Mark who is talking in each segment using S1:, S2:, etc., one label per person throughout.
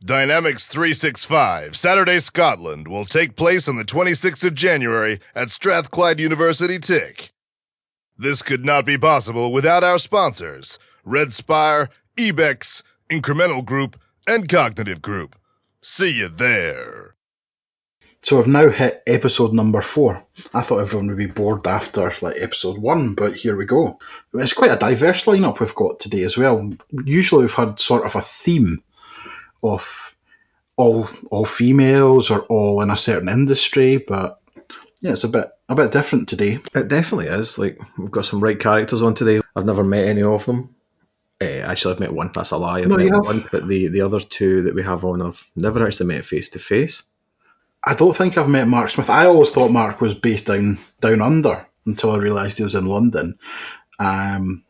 S1: Dynamics 365, Saturday Scotland, will take place on the 26th of January at Strathclyde University, Tick. This could not be possible without our sponsors, Red Spire, Ebex, Incremental Group, and Cognitive Group. See you there.
S2: So we've now hit episode number 4. I thought everyone would be bored after episode 1, but here we go. It's quite a diverse lineup we've got today as well. Usually we've had sort of a theme of all females or all in a certain industry, but yeah, it's a bit different today.
S3: It definitely is. We've got some right characters on today. I've never met any of them. Actually, I've met one. That's a lie. I've met one, but the other two that we have on, I've never actually met face to face.
S2: I don't think I've met Mark Smith. I always thought Mark was based down under until I realised he was in London. And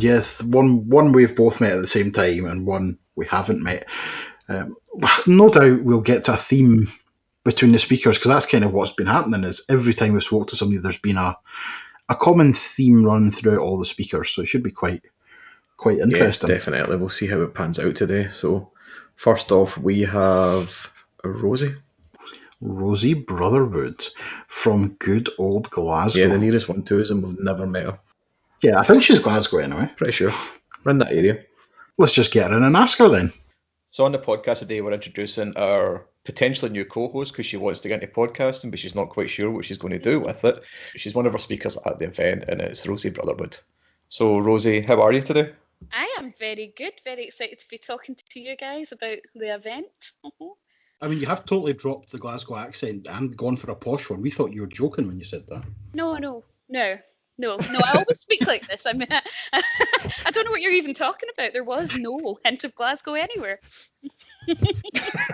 S2: yes, one we've both met at the same time, and one we haven't met. No doubt we'll get to a theme between the speakers, because that's kind of what's been happening. Is every time we spoke to somebody, there's been a common theme run through all the speakers, so it should be quite interesting.
S3: Yeah, definitely. We'll see how it pans out today. So first off, we have Rosie
S2: Brotherwood from good old Glasgow.
S3: Yeah, the nearest one to us, and we've never met her.
S2: Yeah, I think she's Glasgow anyway.
S3: Pretty sure. We're in that area.
S2: Let's just get her in and ask her then.
S4: So on the podcast today, we're introducing our potentially new co-host, because she wants to get into podcasting, but she's not quite sure what she's going to do with it. She's one of our speakers at the event, and it's Rosie Brotherwood. So Rosie, how are you today?
S5: I am very good, very excited to be talking to you guys about the event.
S2: I mean, you have totally dropped the Glasgow accent and gone for a posh one. We thought you were joking when you said that.
S5: No, I always speak like this. I mean, I don't know what you're even talking about. There was no hint of Glasgow anywhere.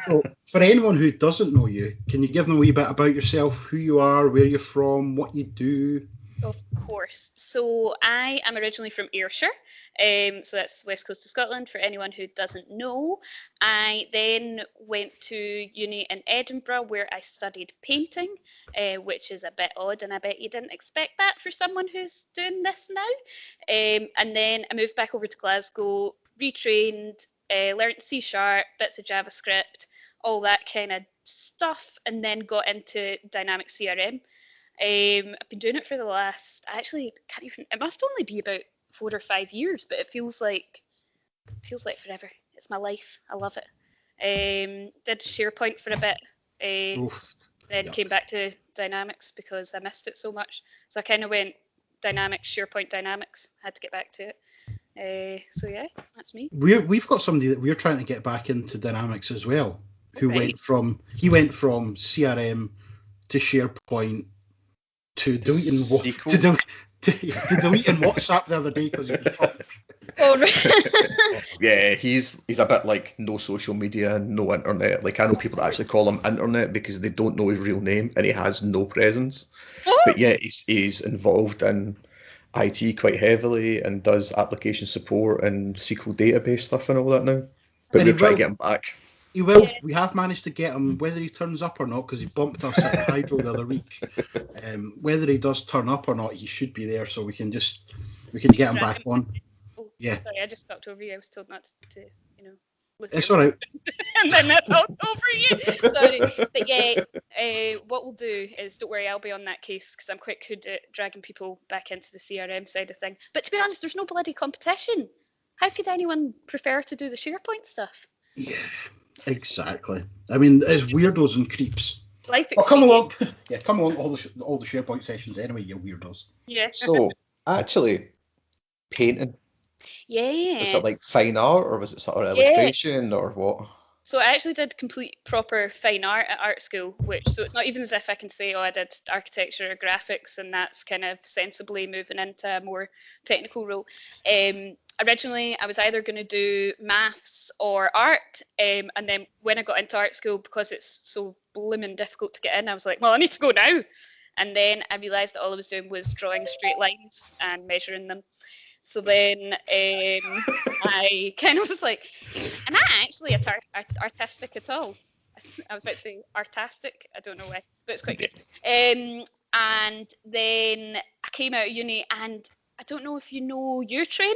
S2: Well, for anyone who doesn't know you, can you give them a wee bit about yourself, who you are, where you're from, what you do?
S5: Of course. So I am originally from Ayrshire, so that's west coast of Scotland, for anyone who doesn't know. I then went to uni in Edinburgh, where I studied painting, which is a bit odd, and I bet you didn't expect that for someone who's doing this now. And then I moved back over to Glasgow, retrained, learnt C#, bits of JavaScript, all that kind of stuff, and then got into dynamic CRM. I've been doing it for the last, it must only be about 4 or 5 years, but it feels like forever. It's my life. I love it. Did SharePoint for a bit, then came back to Dynamics because I missed it so much. So I kind of went Dynamics, SharePoint, Dynamics, had to get back to it. So yeah, that's me.
S2: We've got somebody that we're trying to get back into Dynamics as well, who went from CRM to SharePoint to deleting WhatsApp the other day because he was talking.
S5: Oh, right.
S4: Yeah, he's a bit like no social media, no internet. I know people that actually call him internet because they don't know his real name and he has no presence. But yeah, he's involved in IT quite heavily and does application support and SQL database stuff and all that now. But we're trying to get him back.
S2: He will. Yeah. We have managed to get him, whether he turns up or not, because he bumped us at the Hydro the other week. Whether he does turn up or not, he should be there, so we can get him back on.
S5: Oh,
S2: yeah.
S5: Sorry, I just talked over you. I was told not to look.
S2: It's all right.
S5: And then I talked over you. Sorry, but yeah, what we'll do is, don't worry, I'll be on that case because I'm quite good at dragging people back into the CRM side of thing. But to be honest, there's no bloody competition. How could anyone prefer to do the SharePoint stuff?
S2: Yeah. Exactly. I mean, it's weirdos and creeps.
S5: Life
S2: experience. Come along. Yeah, come along all the SharePoint sessions anyway, you weirdos.
S5: Yeah.
S4: So, actually, painting.
S5: Yeah.
S4: Was it like fine art, or was it sort of illustration, or what?
S5: So I actually did complete proper fine art at art school, so it's not even as if I can say, I did architecture or graphics, and that's kind of sensibly moving into a more technical role. Originally, I was either going to do maths or art, and then when I got into art school, because it's so blooming difficult to get in, I was like, well, I need to go now. And then I realised that all I was doing was drawing straight lines and measuring them. So then I kind of was like, am I actually artistic at all? I was about to say artastic. I don't know why, but it's quite good. And then I came out of uni, and I don't know if you know Utrain.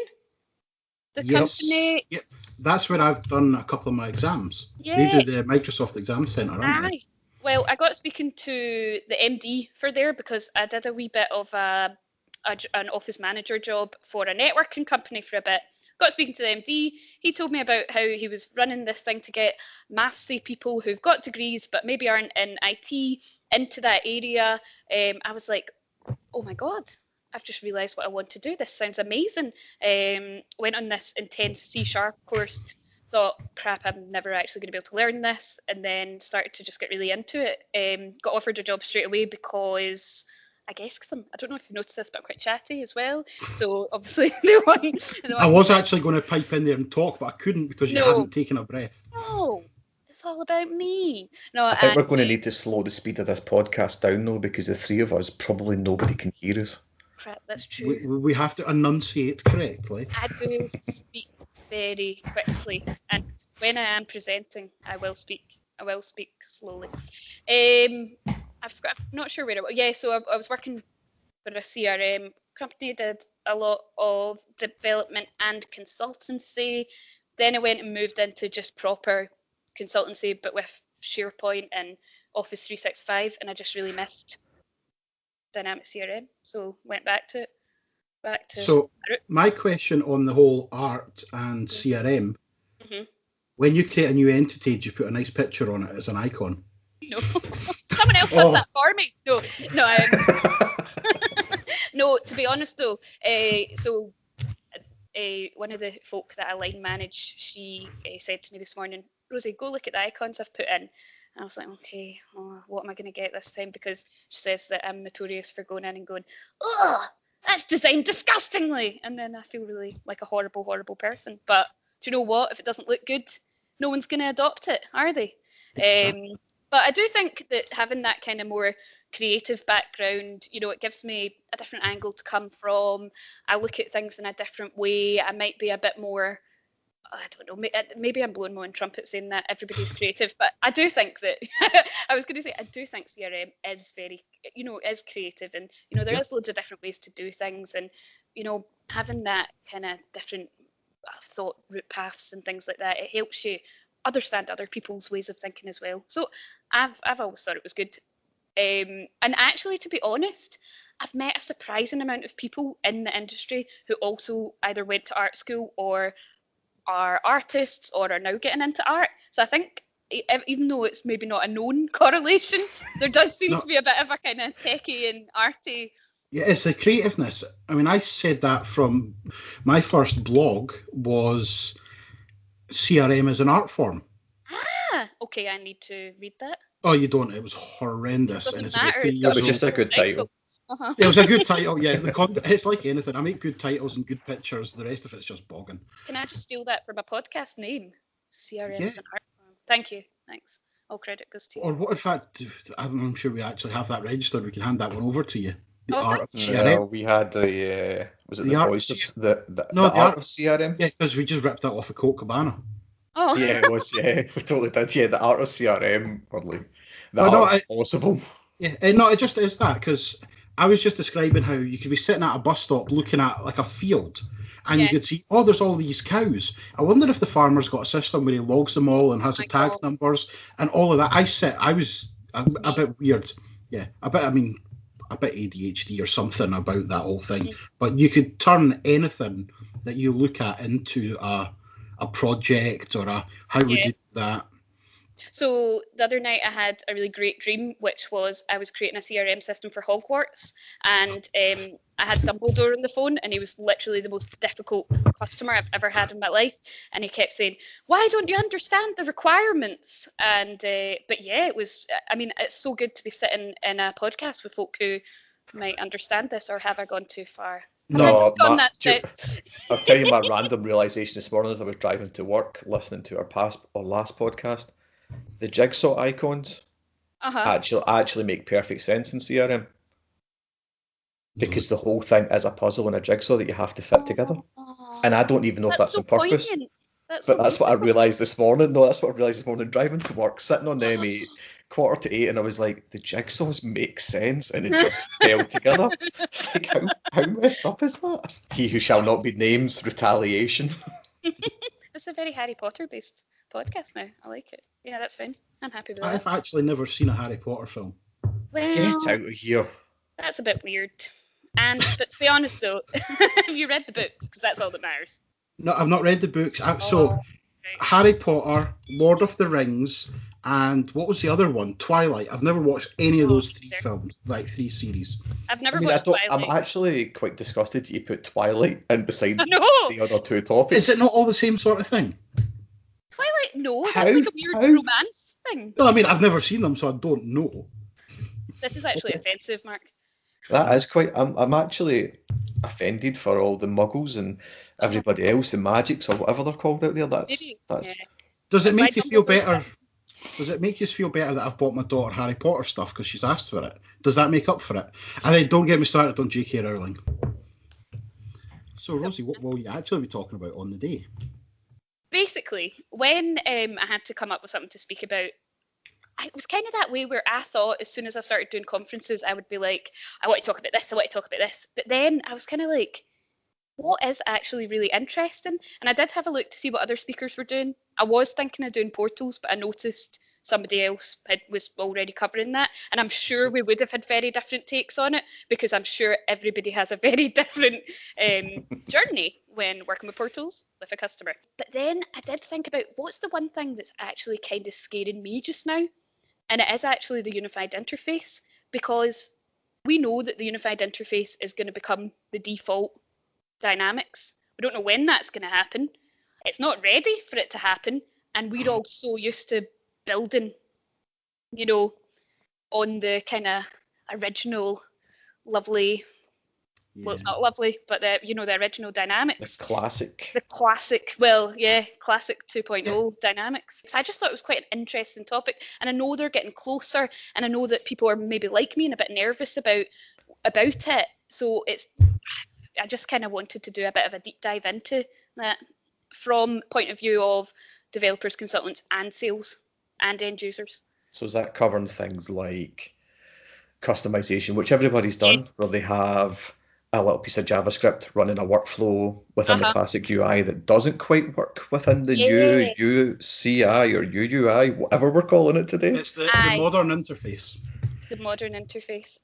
S5: the company.
S2: Yep, that's where I've done a couple of my exams.
S5: Yeah.
S2: They do the Microsoft Exam Centre, aren't they?
S5: Well, I got speaking to the MD for there because I did a wee bit of an office manager job for a networking company for a bit. Got speaking to the MD. He told me about how he was running this thing to get mathsy people who've got degrees but maybe aren't in IT into that area. I was like, oh my God, I've just realised what I want to do. This sounds amazing. Went on this intense C# course. Thought, crap, I'm never actually going to be able to learn this, and then started to just get really into it. Got offered a job straight away because, I guess, I don't know if you've noticed this, but I'm quite chatty as well. So obviously,
S2: I was actually going to pipe in there and talk, but I couldn't because you hadn't taken a breath.
S5: No, it's all about me. No,
S4: I think we're going to need to slow the speed of this podcast down, though, because the three of us, probably nobody can hear us.
S5: Crap, that's true.
S2: We have to enunciate correctly.
S5: I do speak very quickly, and when I am presenting, I will speak slowly. I'm not sure where it was. Yeah, so I was working for a CRM company, did a lot of development and consultancy. Then I went and moved into just proper consultancy, but with SharePoint and Office 365, and I just really missed Dynamic CRM, so went back to it.
S2: So my question on the whole art and CRM, when you create a new entity, do you put a nice picture on it as an icon?
S5: No, someone else does that for me. No. No, to be honest though, one of the folk that I line manage, she said to me this morning, Rosie, go look at the icons I've put in. And I was like, okay, what am I going to get this time? Because she says that I'm notorious for going in and going, ugh, that's designed disgustingly. And then I feel really like a horrible, horrible person. But do you know what? If it doesn't look good, no one's going to adopt it, are they? But I do think that having that kind of more creative background, it gives me a different angle to come from. I look at things in a different way. I might be a bit more, I don't know, maybe I'm blowing my own trumpet saying that everybody's creative, but I do think that, I do think CRM is very, is creative, and, there is loads of different ways to do things, and, having that kind of different thought route paths and things like that, it helps you understand other people's ways of thinking as well. So I've always thought it was good. And actually, to be honest, I've met a surprising amount of people in the industry who also either went to art school or are artists or are now getting into art. So I think even though it's maybe not a known correlation, there does seem to be a bit of a kind of techie and arty.
S2: Yeah, it's the creativeness. I mean, I said that from my first blog was CRM as an art form.
S5: Okay, I need to read that.
S2: Oh, you don't. It was horrendous.
S5: It
S2: and
S5: doesn't matter.
S4: It was just a good title.
S2: It was a good title, yeah. It's like anything. I make good titles and good pictures. The rest of it's just bogging.
S5: Can I just steal that for my podcast name? CRM is an art form. Thank you. Thanks. All credit goes to you.
S2: Or what if I'm sure we actually have that registered. We can hand that one over to you.
S4: The art of CRM. No, we had the was it the art of CRM?
S2: Yeah, because we just ripped that off of Coke Cabana.
S5: Oh.
S4: Yeah, it was. Yeah, we totally did. Yeah, the art of CRM, or like the art of possible.
S2: Yeah, no, it just is that, because I was just describing how you could be sitting at a bus stop looking at like a field, and you could see, there's all these cows. I wonder if the farmer's got a system where he logs them all and has the tag numbers and all of that. I was a bit weird. Yeah, a bit ADHD or something about that whole thing. But you could turn anything that you look at into a project or how would you do that?
S5: So the other night I had a really great dream, which was I was creating a CRM system for Hogwarts, and I had Dumbledore on the phone, and he was literally the most difficult customer I've ever had in my life, and he kept saying, "Why don't you understand the requirements?" And but yeah, it was. I mean, it's so good to be sitting in a podcast with folk who might understand this, or have I gone too far?
S4: No, I'll tell you my random realisation this morning as I was driving to work, listening to our last podcast. The jigsaw icons actually make perfect sense in CRM, because the whole thing is a puzzle and a jigsaw that you have to fit together. And I don't even know if that's on purpose. That's what I realised this morning. No, that's what I realised this morning driving to work, sitting on the M8, 7:45, and I was like, the jigsaws make sense, and it just fell together. It's like, how messed up is that? He who shall not be named, retaliation.
S5: It's a very Harry Potter based podcast now. I like it. Yeah, that's fine. I'm happy with that.
S2: I've actually never seen a Harry Potter film.
S5: Well,
S4: get out of here.
S5: That's a bit weird. But to be honest, though, have you read the books? Because that's all that matters.
S2: No, I've not read the books. So, Harry Potter, Lord of the Rings, and what was the other one? Twilight. I've never watched any of those three films, like 3 series.
S5: I've never watched Twilight.
S4: I'm actually quite disgusted you put Twilight in beside the other two topics.
S2: Is it not all the same sort of thing?
S5: Twilight? No, that's like a weird romance thing.
S2: No, I mean, I've never seen them, so I don't know.
S5: This is actually offensive, Mark.
S4: That is quite... I'm actually offended for all the muggles and everybody else, the magics or whatever they're called out there. That's.
S2: Does it make you feel better? Does it make you feel better that I've bought my daughter Harry Potter stuff because she's asked for it? Does that make up for it? And then don't get me started on J.K. Rowling. So, Rosie, what will you actually be talking about on the day?
S5: Basically, when I had to come up with something to speak about, it was kind of that way where I thought as soon as I started doing conferences, I would be like, I want to talk about this, I want to talk about this. But then I was kind of like, what is actually really interesting? And I did have a look to see what other speakers were doing. I was thinking of doing portals, but I noticed somebody else was already covering that. And I'm sure we would have had very different takes on it because I'm sure everybody has a very different journey when working with portals with a customer. But then I did think about what's the one thing that's actually kind of scaring me just now? And it is actually the unified interface, because we know that the unified interface is going to become the default dynamics. We don't know when that's going to happen. It's not ready for it to happen. And we're all so used to building, on the kind of original lovely, well, it's not lovely, but the original dynamics.
S4: The classic.
S5: Classic 2.0 dynamics. So I just thought it was quite an interesting topic. And I know they're getting closer, and I know that people are maybe like me and a bit nervous about it. So I just kind of wanted to do a bit of a deep dive into that from point of view of developers, consultants, and sales and end users.
S4: So is that covering things like customization, which everybody's done, where they have a little piece of JavaScript running a workflow within the classic UI that doesn't quite work within the new UCI or UUI, whatever we're calling it today?
S2: It's the modern interface.
S5: The modern interface.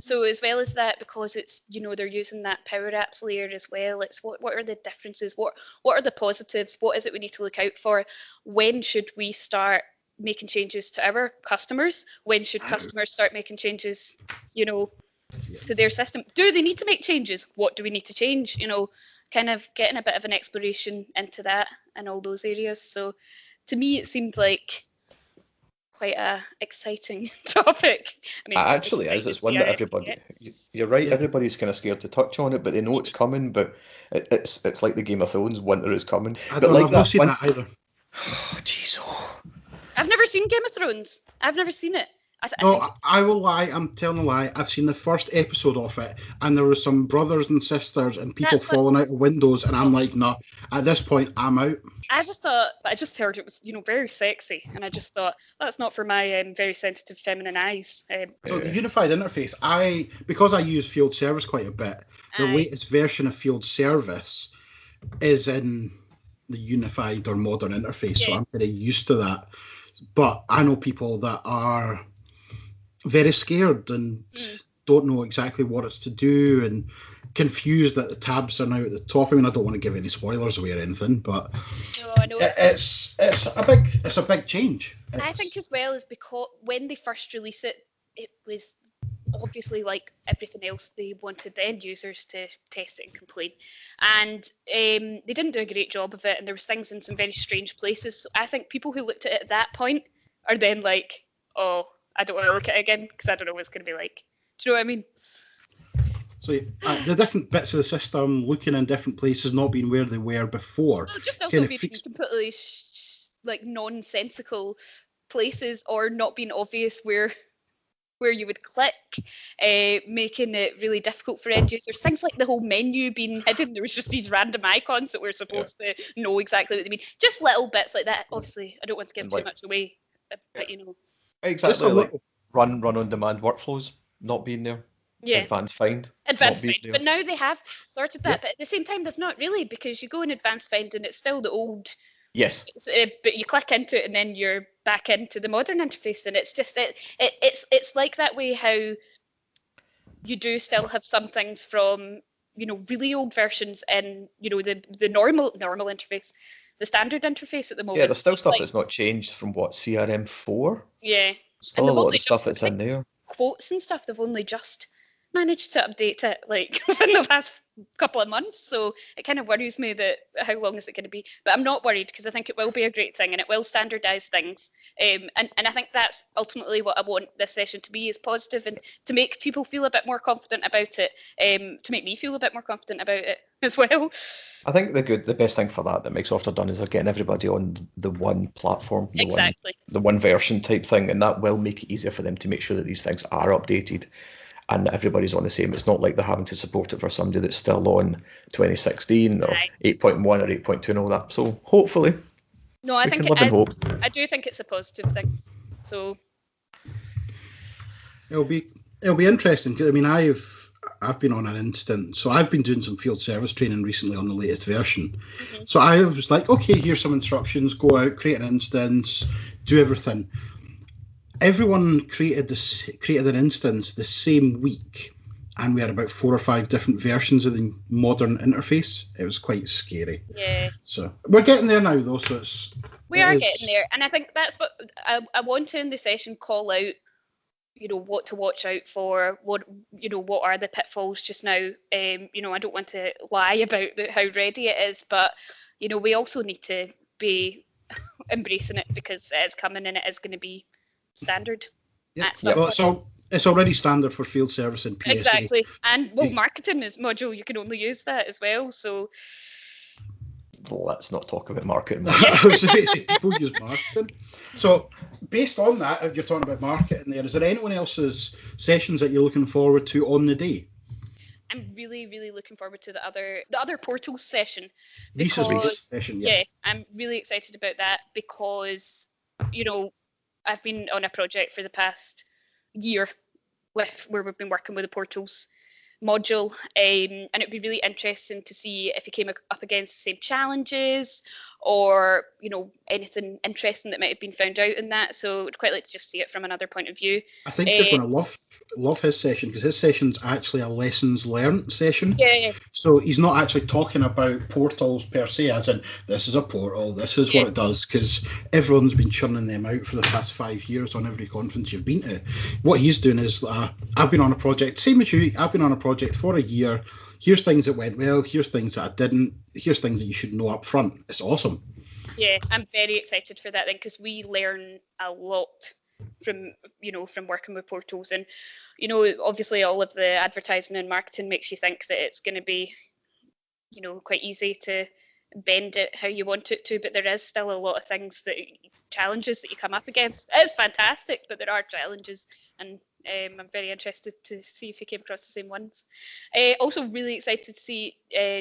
S5: So as well as that, because it's, they're using that Power Apps layer as well, it's what are the differences? What are the positives? What is it we need to look out for? When should we start making changes to our customers? When should customers start making changes, to their system? Do they need to make changes? What do we need to change? Kind of getting a bit of an exploration into that and all those areas. So to me, it seemed like quite a exciting topic. I mean,
S4: it actually is. It's one that everybody. You're right. Yeah. Everybody's kind of scared to touch on it, but they know it's coming. But it's like the Game of Thrones. Winter is coming.
S2: I've not seen that either.
S4: Oh, jeez.
S5: I've never seen Game of Thrones. I've never seen it.
S2: I will lie. I'm telling a lie. I've seen the first episode of it, and there was some brothers and sisters and people falling out of windows, and I'm like, no. At this point, I'm out. I just
S5: heard it was, very sexy, and I just thought that's not for my very sensitive feminine eyes.
S2: So the unified interface, because I use field service quite a bit, the latest version of field service is in the unified or modern interface, so I'm kind of used to that. But I know people that are very scared and don't know exactly what it's to do and confused that the tabs are now at the top. I mean, I don't want to give any spoilers away or anything, but it's a big change.
S5: I think as well is because when they first released it, it was obviously like everything else, they wanted the end users to test it and complain, and they didn't do a great job of it, and there was things in some very strange places. So I think people who looked at it at that point are then like, oh, I don't want to look at it again because I don't know what it's going to be like. Do you know what I mean?
S2: So the different bits of the system looking in different places, not being where they were before.
S5: No, just also being completely nonsensical places, or not being obvious where you would click, making it really difficult for end users. Things like the whole menu being hidden. There was just these random icons that we're supposed to know exactly what they mean. Just little bits like that. Obviously, I don't want to give too much away, but
S4: Exactly, like run on demand workflows not being there. Advanced Find.
S5: Advanced Find. But now they have sorted that. But at the same time, they've not really, because you go in Advanced Find and it's still the old.
S4: Yes.
S5: But you click into it and then you're back into the modern interface, and it's just it's like that way how you do still have some things from really old versions and the normal interface, the standard interface at the moment.
S4: Yeah, there's still stuff that's not changed from CRM4.
S5: Yeah,
S4: still a lot of the stuff that's in there.
S5: Quotes and stuff, they've only just managed to update it in the past couple of months, so it kind of worries me that how long is it going to be. But I'm not worried, because I think it will be a great thing and it will standardise things, and I think that's ultimately what I want this session to be, is positive and to make people feel a bit more confident about it, to make me feel a bit more confident about it as well.
S4: I think the best thing for that Microsoft have done is they're getting everybody on the one platform, the one version type thing, and that will make it easier for them to make sure that these things are updated and everybody's on the same. It's not like they're having to support it for somebody that's still on 2016 or 8.1 or 8.2 and all that. So hopefully,
S5: I do think it's a positive thing. So
S2: it'll be interesting. I mean, I've been on an instance, so I've been doing some field service training recently on the latest version. Mm-hmm. So I was like, okay, here's some instructions: go out, create an instance, do everything. Everyone created an instance the same week, and we had about 4 or 5 different versions of the modern interface. It was quite scary.
S5: Yeah.
S2: So we're getting there now, though. So
S5: we are getting there, and I think that's what I want to in the session call out. What to watch out for. What are the pitfalls just now? I don't want to lie about how ready it is, but we also need to be embracing it, because it is coming and it is going to be standard.
S2: So it's already standard for field service and PSA.
S5: Exactly, and marketing is module. You can only use that as well. So
S4: let's not talk about marketing.
S2: People use marketing. So based on that, if you're talking about marketing, is there anyone else's sessions that you're looking forward to on the day?
S5: I'm really, really looking forward to the other portals session.
S2: Lisa's session,
S5: yeah, I'm really excited about that, because I've been on a project for the past year where we've been working with the portals module, and it'd be really interesting to see if you came up against the same challenges or anything interesting that might have been found out in that. So I'd quite like to just see it from another point of view.
S2: I think you're going to love his session, because his session's actually a lessons learned session.
S5: Yeah.
S2: So he's not actually talking about portals per se, as in this is a portal, this is what it does, because everyone's been churning them out for the past 5 years on every conference you've been to. What he's doing is, I've been on a project, same as you, I've been on a project for a year. Here's things that went well, here's things that I didn't, here's things that you should know up front. It's awesome.
S5: Yeah, I'm very excited for that then, because we learn a lot from working with portals, and obviously all of the advertising and marketing makes you think that it's going to be quite easy to bend it how you want it to, but there is still a lot of challenges that you come up against. It's fantastic, but there are challenges, and I'm very interested to see if you came across the same ones. Also really excited to see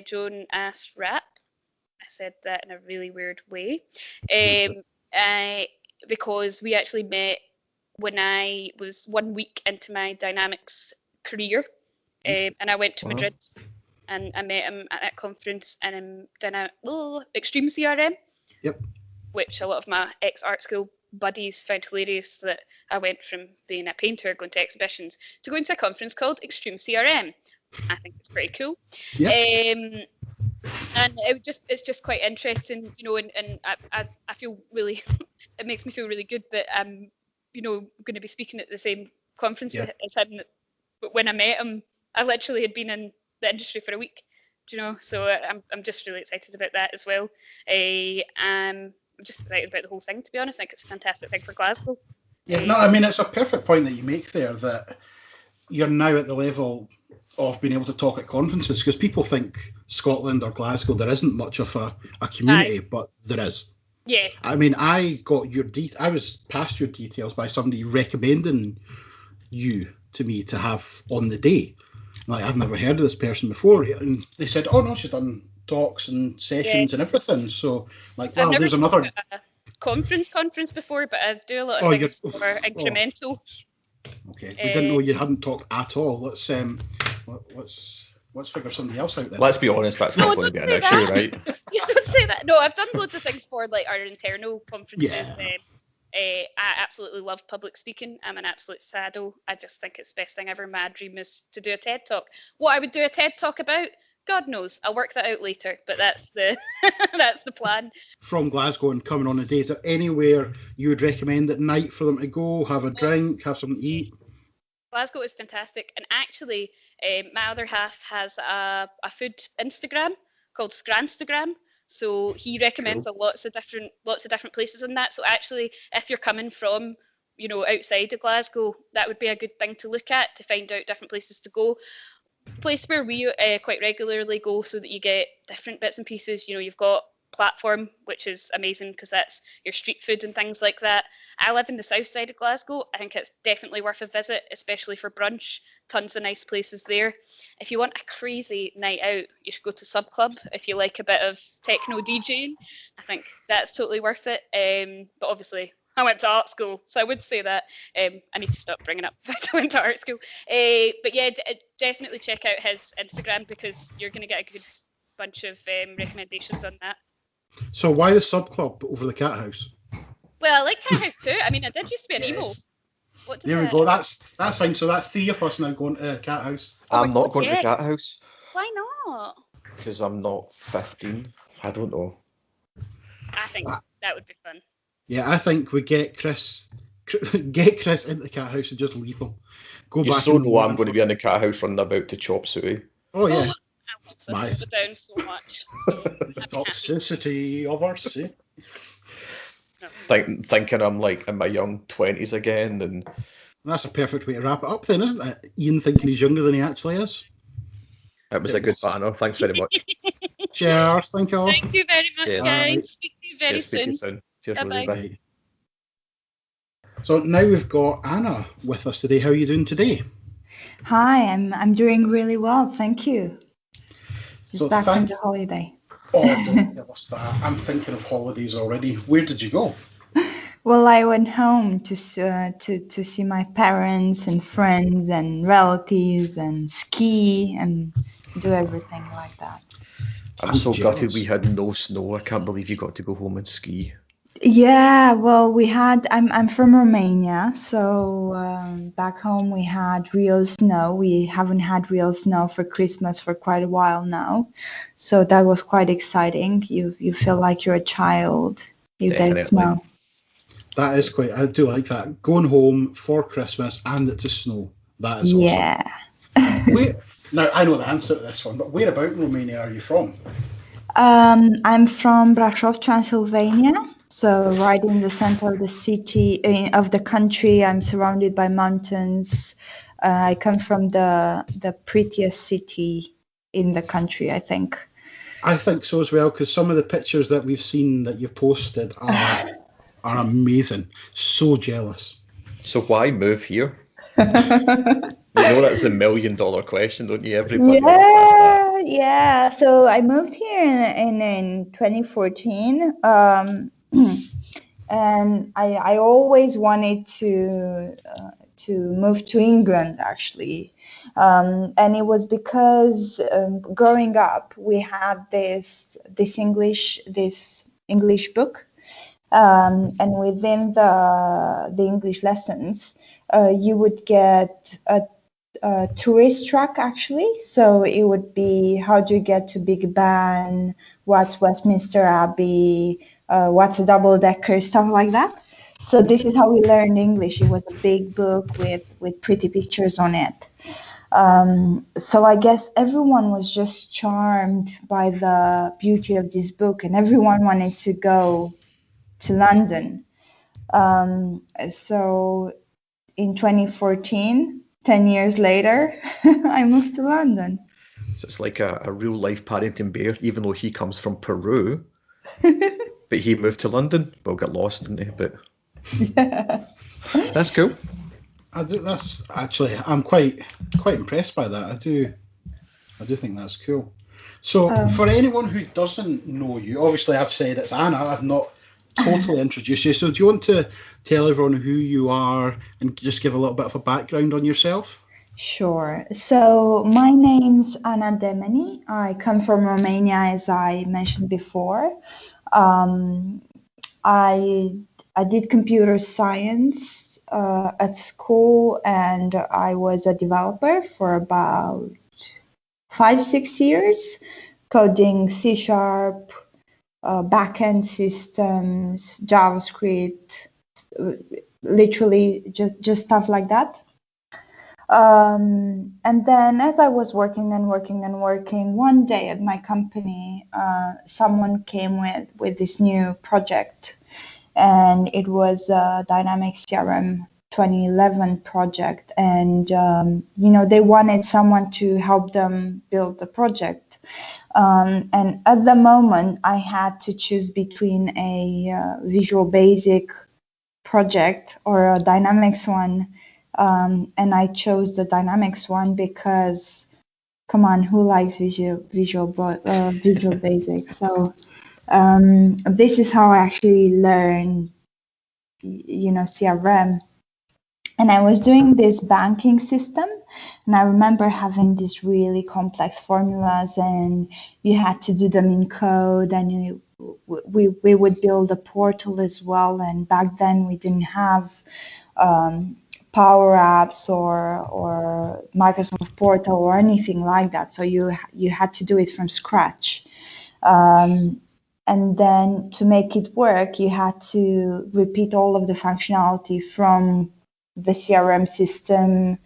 S5: Joan asked Rap. I said that in a really weird way, because we actually met when I was 1 week into my Dynamics career, and I went to Madrid, and I met him at that conference, and Extreme CRM, which a lot of my ex-art school buddies found hilarious, that I went from being a painter, going to exhibitions, to going to a conference called Extreme CRM. I think it's pretty cool. And it's just quite interesting, and I feel really, it makes me feel really good that I'm, going to be speaking at the same conference as him. But when I met him, I literally had been in the industry for a week, so I'm just really excited about that as well. I'm just excited about the whole thing, to be honest. I think it's a fantastic thing for Glasgow.
S2: It's a perfect point that you make there, that you're now at the level of being able to talk at conferences, because people think Scotland or Glasgow, there isn't much of a community, but there is.
S5: Yeah.
S2: I mean, I got I was passed your details by somebody recommending you to me to have on the day. Like, I've never heard of this person before, and they said, "Oh no, she's done talks and sessions and everything." So, like, well, there's another
S5: conference before, but I do a lot of things more incremental.
S2: Okay, we didn't know you hadn't talked at all. Let's figure somebody else out then.
S4: Let's be honest, that's not going to be an issue, right?
S5: You don't say that. No, I've done loads of things for like our internal conferences.
S2: Yeah.
S5: I absolutely love public speaking. I'm an absolute sado. I just think it's the best thing ever. My dream is to do a TED Talk. What I would do a TED Talk about, God knows. I'll work that out later, but that's the that's the plan.
S2: From Glasgow and coming on a day, is there anywhere you would recommend at night for them to go, have a drink, have something to eat?
S5: Glasgow is fantastic, and actually, my other half has a food Instagram called Scranstagram. So he recommends lots of different places in that. So actually, if you're coming from, outside of Glasgow, that would be a good thing to look at to find out different places to go. Place where we quite regularly go, so that you get different bits and pieces. You've got Platform, which is amazing because that's your street food and things like that. I live in the south side of Glasgow. I think it's definitely worth a visit, especially for brunch. Tons of nice places there. If you want a crazy night out, you should go to Sub Club if you like a bit of techno DJing. I think that's totally worth it. But obviously, I went to art school, so I would say that. I need to stop bringing up the fact I went to art school. But yeah, definitely check out his Instagram because you're going to get a good bunch of recommendations on that.
S2: So why the Sub Club over the Cat House?
S5: Well, I like Cat House too. I mean, I did used to be an emo.
S2: There we go. That's fine. So that's 3 of us now going to Cat House.
S4: I'm not going to the Cat House.
S5: Why not?
S4: Because I'm not 15. I don't know.
S5: I think that would be fun.
S2: Yeah, I think we get Chris into the Cat House and just leave him. Go
S4: you
S2: back.
S4: So know I'm going to be in the Cat House running about to chop suey.
S2: Oh yeah.
S5: I love System of a Down so much. So
S2: the toxicity of our city.
S4: Thinking I'm like in my young 20s again, and
S2: that's a perfect way to wrap it up then, isn't it? Ian thinking he's younger than he actually is.
S4: It was a good banner. Thanks very much.
S2: Cheers. Thank you.
S5: Thank you very much, guys. Speak to you very soon.
S4: Cheers,
S5: bye.
S4: Bye.
S2: So now we've got Anna with us today. How are you doing today?
S6: Hi, I'm doing really well, thank you. Just back from the holiday.
S2: Oh, don't tell us that. I'm thinking of holidays already. Where did you go?
S6: Well, I went home to see my parents and friends and relatives and ski and do everything like that.
S4: I'm so gutted we had no snow. I can't believe you got to go home and ski.
S6: Yeah, well, we had. I'm from Romania, so back home we had real snow. We haven't had real snow for Christmas for quite a while now, so that was quite exciting. You feel like you're a child. You get snow.
S2: That is quite. I do like that. Going home for Christmas and it to snow. That is awesome.
S6: Yeah.
S2: Now I know the answer to this one, but where about in Romania are you from?
S6: I'm from Brașov, Transylvania. So right in the center of the city, of the country. I'm surrounded by mountains. I come from the prettiest city in the country, I think.
S2: I think so as well, because some of the pictures that we've seen that you've posted are amazing. So jealous.
S4: So why move here? You know that's $1 million question, don't you? Everybody asks that.
S6: Yeah. So I moved here in 2014. And I always wanted to move to England, actually, and it was because growing up we had this English book, and within the English lessons, you would get a tourist track actually. So it would be how do you get to Big Ben, what's Westminster Abbey. What's a double-decker, stuff like that. So this is how we learned English. It was a big book with pretty pictures on it. So I guess everyone was just charmed by the beauty of this book, and everyone wanted to go to London. So in 2014, 10 years later, I moved to London.
S4: So it's like a real-life Paddington Bear, even though he comes from Peru. But he moved to London. Well, got lost, didn't he? But yeah. That's cool.
S2: That's actually, I'm quite impressed by that. I do think that's cool. So for anyone who doesn't know you, obviously I've said it's Anna. I've not totally introduce you. So do you want to tell everyone who you are and just give a little bit of a background on yourself?
S6: Sure. So my name's Ana Demeny. I come from Romania, as I mentioned before. I did computer science at school, and I was a developer for about 5-6 years, coding C#, backend systems, JavaScript, literally just stuff like that. And then as I was working, one day at my company, someone came with this new project, and it was a Dynamics CRM 2011 project. And, they wanted someone to help them build the project. And at the moment, I had to choose between a Visual Basic project or a Dynamics one. And I chose the Dynamics one because, come on, who likes Visual Basic? So this is how I actually learned, CRM. And I was doing this banking system, and I remember having these really complex formulas, and you had to do them in code, and we would build a portal as well. And back then we didn't have Power Apps or Microsoft Portal or anything like that. So you had to do it from scratch. And then to make it work, you had to repeat all of the functionality from the CRM system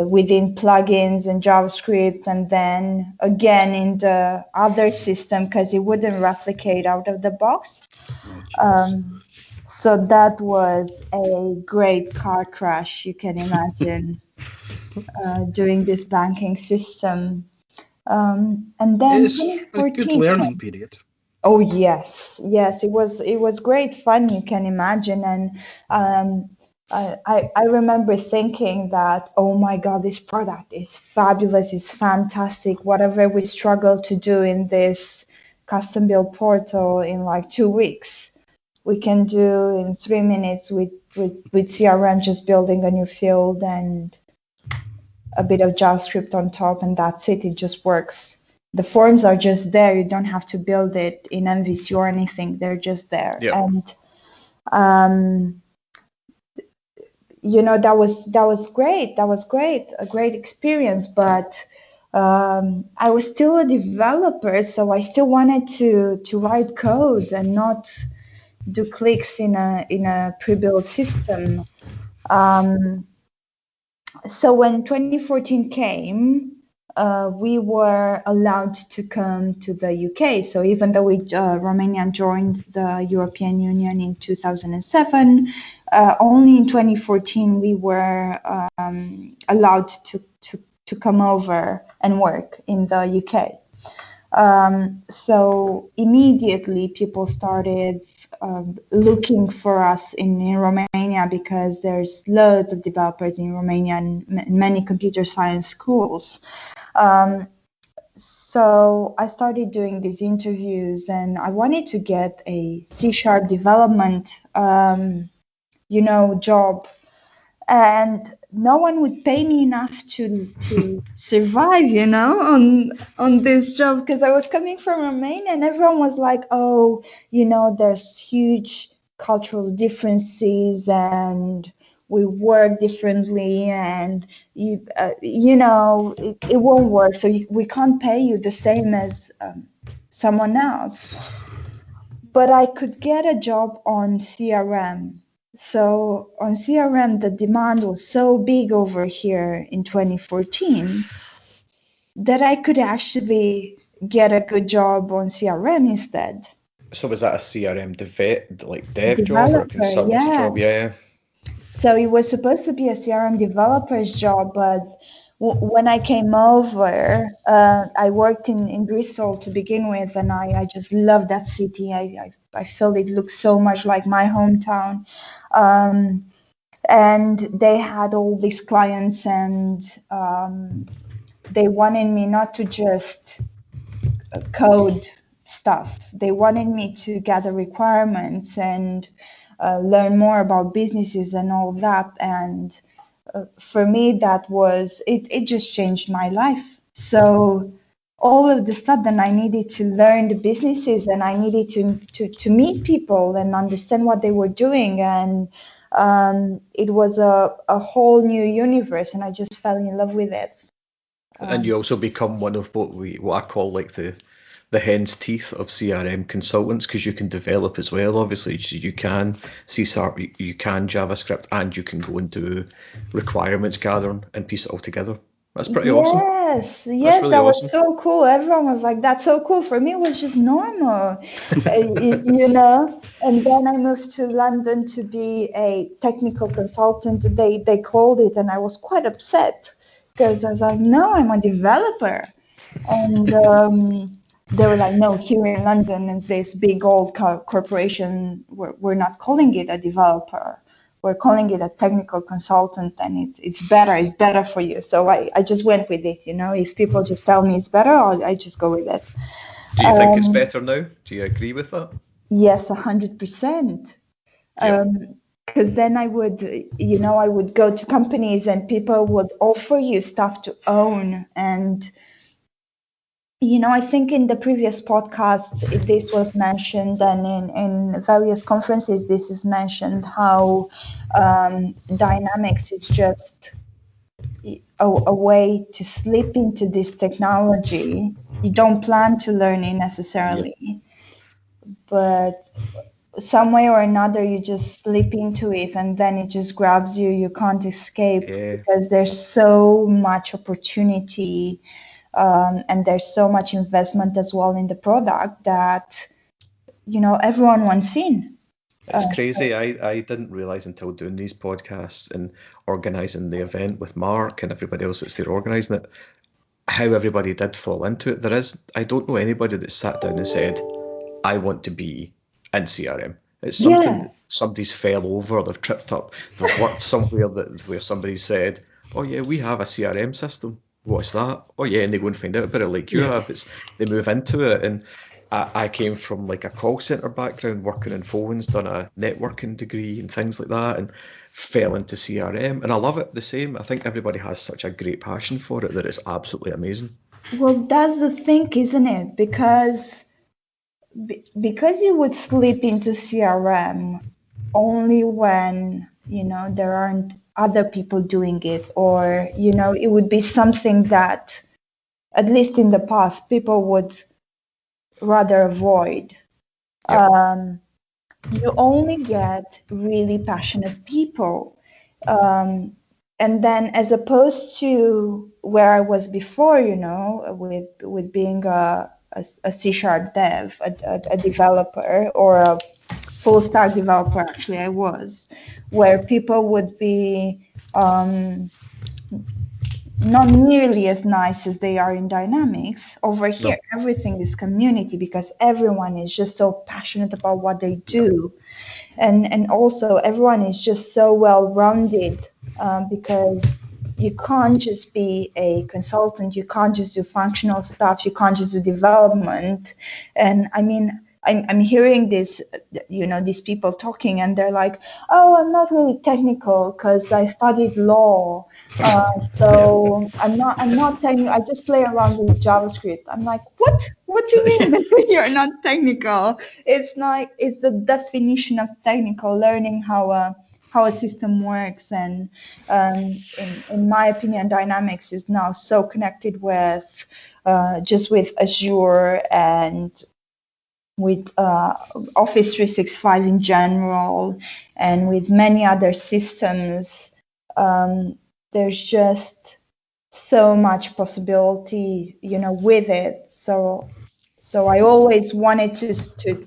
S6: within plugins and JavaScript, and then again in the other system because it wouldn't replicate out of the box. So that was a great car crash, you can imagine, doing this banking system. And then
S2: It's a good learning period.
S6: Oh yes, it was great fun, you can imagine. And I remember thinking that, oh my God, this product is fabulous, it's fantastic. Whatever we struggle to do in this custom build portal in like 2 weeks, we can do in 3 minutes with CRM, just building a new field and a bit of JavaScript on top, and that's it. It just works. The forms are just there. You don't have to build it in MVC or anything. They're just there.
S4: Yep.
S6: And that was great. That was great. A great experience. But I was still a developer, so I still wanted to write code and not do clicks in a pre-built system. So when 2014 came, we were allowed to come to the UK. So even though Romania joined the European Union in 2007, only in 2014 we were allowed to come over and work in the UK. So immediately people started looking for us in Romania, because there's loads of developers in Romania and many computer science schools. So I started doing these interviews, and I wanted to get a C# development, job. And no one would pay me enough to survive, on this job, because I was coming from Romania, and everyone was like, oh, there's huge cultural differences, and we work differently, and it won't work, so we can't pay you the same as someone else. But I could get a job on CRM. So on CRM, the demand was so big over here in 2014 that I could actually get a good job on CRM instead.
S4: So was that a CRM dev job or a consultancy job? Yeah.
S6: So it was supposed to be a CRM developer's job, but when I came over, I worked in Bristol to begin with, and I just love that city. I felt it looked so much like my hometown. And they had all these clients, and they wanted me not to just code stuff. They wanted me to gather requirements and learn more about businesses and all that. And for me, that was it just changed my life. So all of a sudden I needed to learn the businesses, and I needed to meet people and understand what they were doing. And it was a whole new universe, and I just fell in love with it.
S4: And you also become one of what I call like the hen's teeth of CRM consultants, because you can develop as well. Obviously, you can C#, you can JavaScript, and you can go and do requirements gathering and piece it all together. That's pretty awesome.
S6: Yes,
S4: Really
S6: that
S4: awesome.
S6: was so cool. Everyone was like, "That's so cool." For me, it was just normal, you know. And then I moved to London to be a technical consultant. They called it, and I was quite upset because I was like, "No, I'm a developer," and they were like, "No, here in London, and this big old corporation, we're not calling it a developer. We're calling it a technical consultant, and it's better for you." So I just went with it, you know. If people just tell me it's better, I just go with it.
S4: Do you think it's better now? Do you agree with that?
S6: Yes, 100%. Because then I would, I would go to companies and people would offer you stuff to own. And I think in the previous podcast, this was mentioned, and in various conferences, this is mentioned, how Dynamics is just a way to slip into this technology. You don't plan to learn it necessarily, but some way or another, you just slip into it, and then it just grabs you. You can't escape because there's so much opportunity. And there's so much investment as well in the product that, everyone wants in.
S4: It's crazy. I didn't realize until doing these podcasts and organizing the event with Mark and everybody else that's there organizing it, how everybody did fall into it. I don't know anybody that sat down and said, I want to be in CRM. It's something that somebody's fell over, they've tripped up, they've worked somewhere where somebody said, oh yeah, we have a CRM system. What's that? Oh yeah, and they go and find out about it like you have. They move into it. And I came from like a call center background, working in phones, done a networking degree and things like that, and fell into CRM. And I love it the same. I think everybody has such a great passion for it that it's absolutely amazing.
S6: Well, that's the thing, isn't it? Because you would slip into CRM only when, there aren't other people doing it, or, it would be something that, at least in the past, people would rather avoid. Yep. You only get really passionate people. And then, as opposed to where I was before, with being a C# dev, a developer, or a full stack developer, actually I was, where people would be not nearly as nice as they are in Dynamics. Over here, everything is community, because everyone is just so passionate about what they do. And also everyone is just so well-rounded, because you can't just be a consultant, you can't just do functional stuff, you can't just do development. And I mean, I'm hearing this, these people talking, and they're like, oh, I'm not really technical because I studied law. So I'm not technical. I just play around with JavaScript. I'm like, what? What do you mean that you're not technical? It's the definition of technical, learning how a system works. And in my opinion, Dynamics is now so connected with with Azure and with Office 365 in general, and with many other systems. There's just so much possibility, with it. So I always wanted to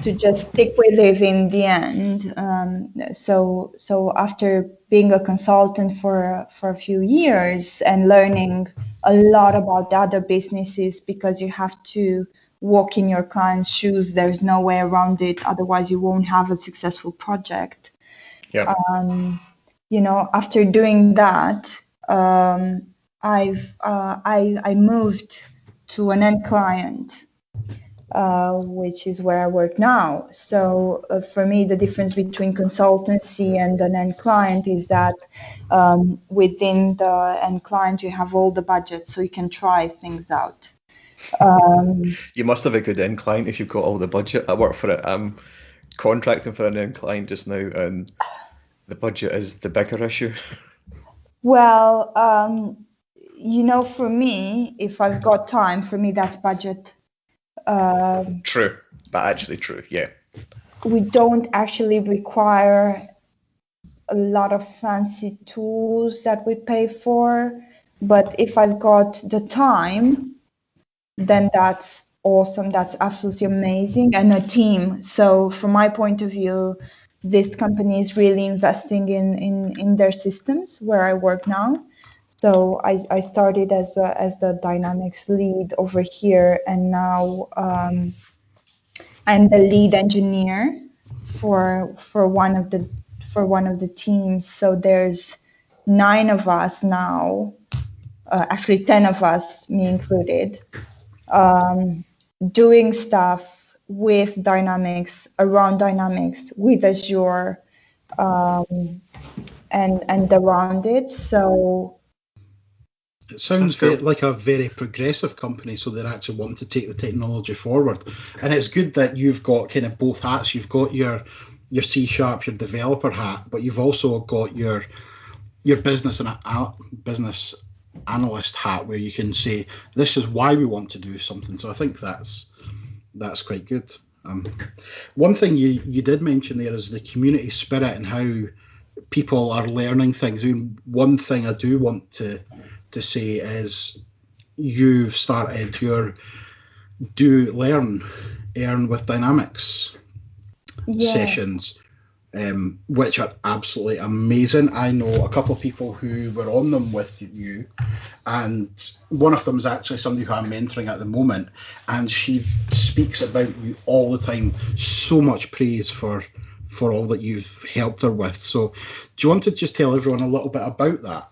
S6: just stick with it in the end. So after being a consultant for a few years and learning a lot about other businesses, because you have to walk in your client's shoes, there's no way around it. Otherwise, you won't have a successful project.
S4: Yeah.
S6: After doing that, I moved to an end client. which is where I work now. So for me, the difference between consultancy and an end client is that within the end client, you have all the budget, so you can try things out.
S4: You must have a good end client if you've got all the budget. I work for it. I'm contracting for an end client just now, and the budget is the bigger issue.
S6: Well, for me, if I've got time, for me, that's budget.
S4: True. But actually true, yeah.
S6: We don't actually require a lot of fancy tools that we pay for, but if I've got the time, then that's awesome. That's absolutely amazing. And a team. So from my point of view, this company is really investing in their systems where I work now. So I started as the Dynamics lead over here, and now I'm the lead engineer for one of the teams. So there's 9 of us now, actually 10 of us, me included, doing stuff with Dynamics, around Dynamics, with Azure, and around it. So
S2: it sounds like a very progressive company, so they're actually wanting to take the technology forward. And it's good that you've got kind of both hats. You've got your C#, your developer hat, but you've also got your business and business analyst hat, where you can say, this is why we want to do something. So I think that's quite good. One thing you did mention there is the community spirit and how people are learning things. I mean, one thing I do want to say is you've started your earn with Dynamics sessions, which are absolutely amazing. I know a couple of people who were on them with you, and one of them is actually somebody who I'm mentoring at the moment, and she speaks about you all the time. So much praise for all that you've helped her with. So do you want to just tell everyone a little bit about that?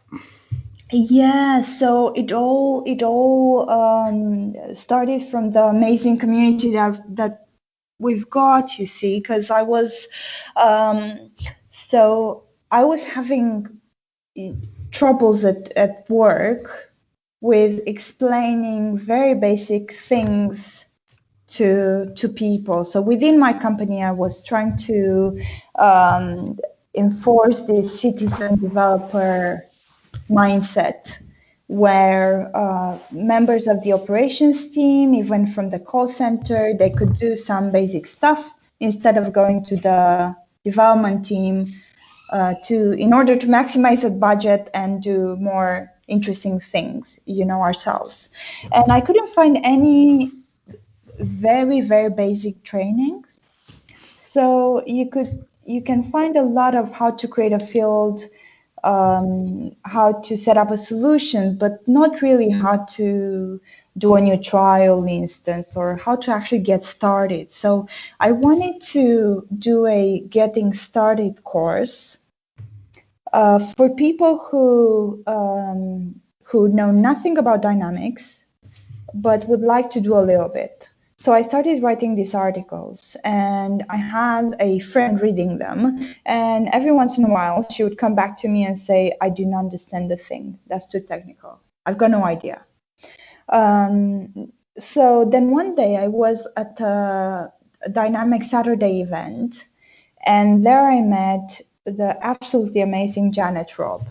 S6: Yeah, so it all started from the amazing community that we've got, you see, because I was having troubles at work with explaining very basic things to people. So within my company, I was trying to enforce this citizen developer mindset, where members of the operations team, even from the call center, they could do some basic stuff instead of going to the development team in order to maximize the budget and do more interesting things, ourselves. And I couldn't find any very, very basic trainings. So you can find a lot of how to create a field, how to set up a solution, but not really how to do a new trial instance or how to actually get started. So I wanted to do a getting started course for people who know nothing about Dynamics, but would like to do a little bit. So I started writing these articles, and I had a friend reading them, and every once in a while she would come back to me and say, I do not understand the thing. That's too technical. I've got no idea. So then one day I was at a Dynamic Saturday event, and there I met the absolutely amazing Janet Robb.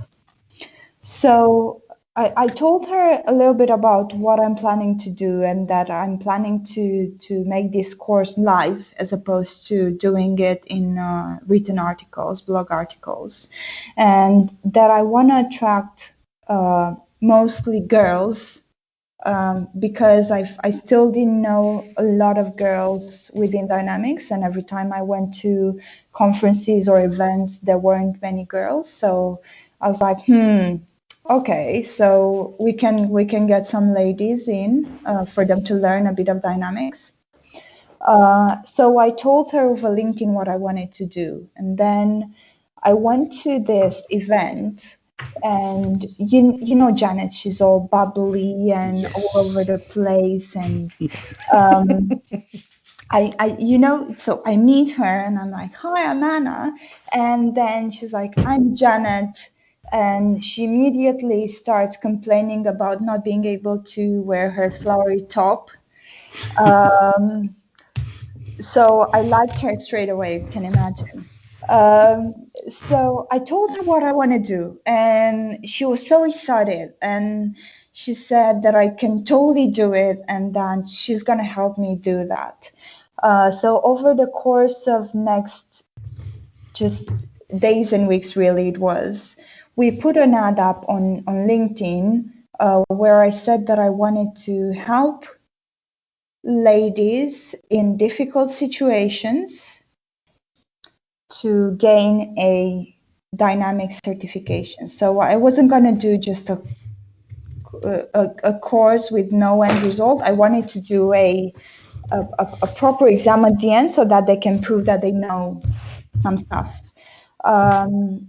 S6: So I told her a little bit about what I'm planning to do, and that I'm planning to make this course live as opposed to doing it in written articles, blog articles, and that I want to attract mostly girls, because I still didn't know a lot of girls within Dynamics, and every time I went to conferences or events, there weren't many girls. So I was like, okay, so we can get some ladies in for them to learn a bit of Dynamics. So I told her over LinkedIn what I wanted to do, and then I went to this event, And you know Janet, she's all bubbly and all over the place, and so I meet her and I'm like, hi, I'm Anna. And then she's like, I'm Janet. And she immediately starts complaining about not being able to wear her flowery top. So I liked her straight away, if you can imagine. So I told her what I want to do, and she was so excited. And she said that I can totally do it, and that she's going to help me do that. So over the course of next just days and weeks, really, we put an ad up on LinkedIn where I said that I wanted to help ladies in difficult situations to gain a dynamic certification. So I wasn't going to do just a course with no end result. I wanted to do a proper exam at the end so that they can prove that they know some stuff. And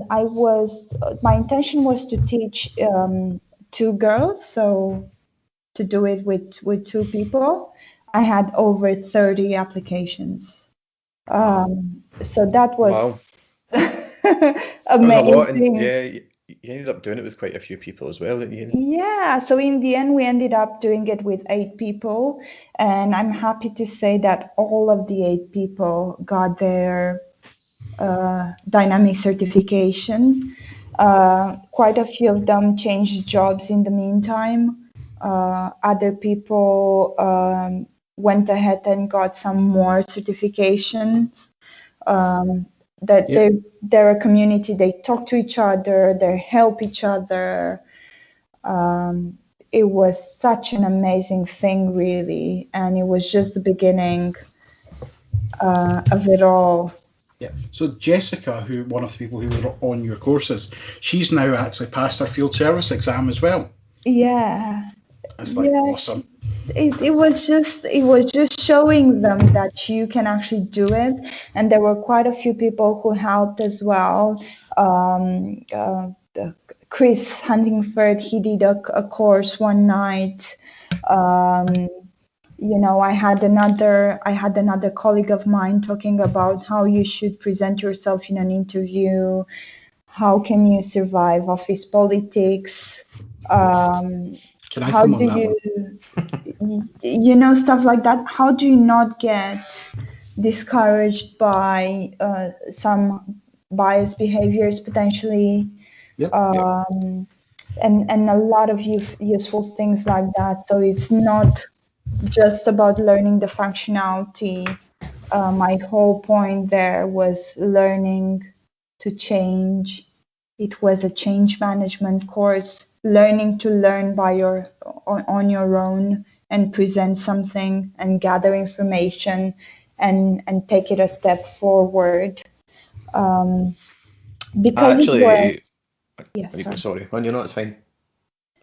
S6: my intention was to teach 2 girls, so to do it with 2 people. I had over 30 applications. So that was
S4: Wow.
S6: amazing.
S4: A lot, and yeah, you ended up doing it with quite a few people as well, didn't you?
S6: Yeah, so in the end, we ended up doing it with 8 people, and I'm happy to say that all of the 8 people got their dynamic certification. Quite a few of them changed jobs in the meantime. Other people went ahead and got some more certifications. They're a community. They talk to each other. They help each other. It was such an amazing thing, really, and it was just the beginning of it all.
S2: Yeah. So Jessica, one of the people who were on your courses, she's now actually passed her field service exam as well.
S6: Yeah.
S2: That's awesome.
S6: It was just showing them that you can actually do it, and there were quite a few people who helped as well. Chris Huntingford, he did a course one night. I had another colleague of mine talking about how you should present yourself in an interview. How can you survive office politics?
S2: Can I come on that
S6: one? Stuff like that. How do you not get discouraged by some biased behaviors potentially?
S2: Yep.
S6: And a lot of useful things like that. So it's not just about learning the functionality. My whole point there was learning to change. It was a change management course, learning to learn on your own and present something and gather information and take it a step forward. Because
S4: actually,
S6: yes,
S4: sorry. No, it's fine.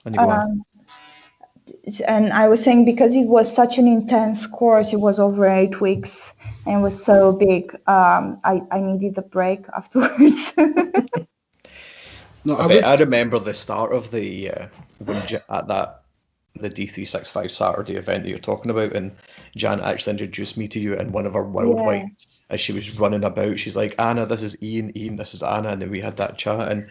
S4: And you go on.
S6: And I was saying, because it was such an intense course, it was over 8 weeks and it was so big, I needed a break afterwards.
S4: I remember the start of the D365 Saturday event that you're talking about, and Jan actually introduced me to you in one of our worldwide, as she was running about. She's like, Anna, this is Ian, this is Anna, and then we had that chat, and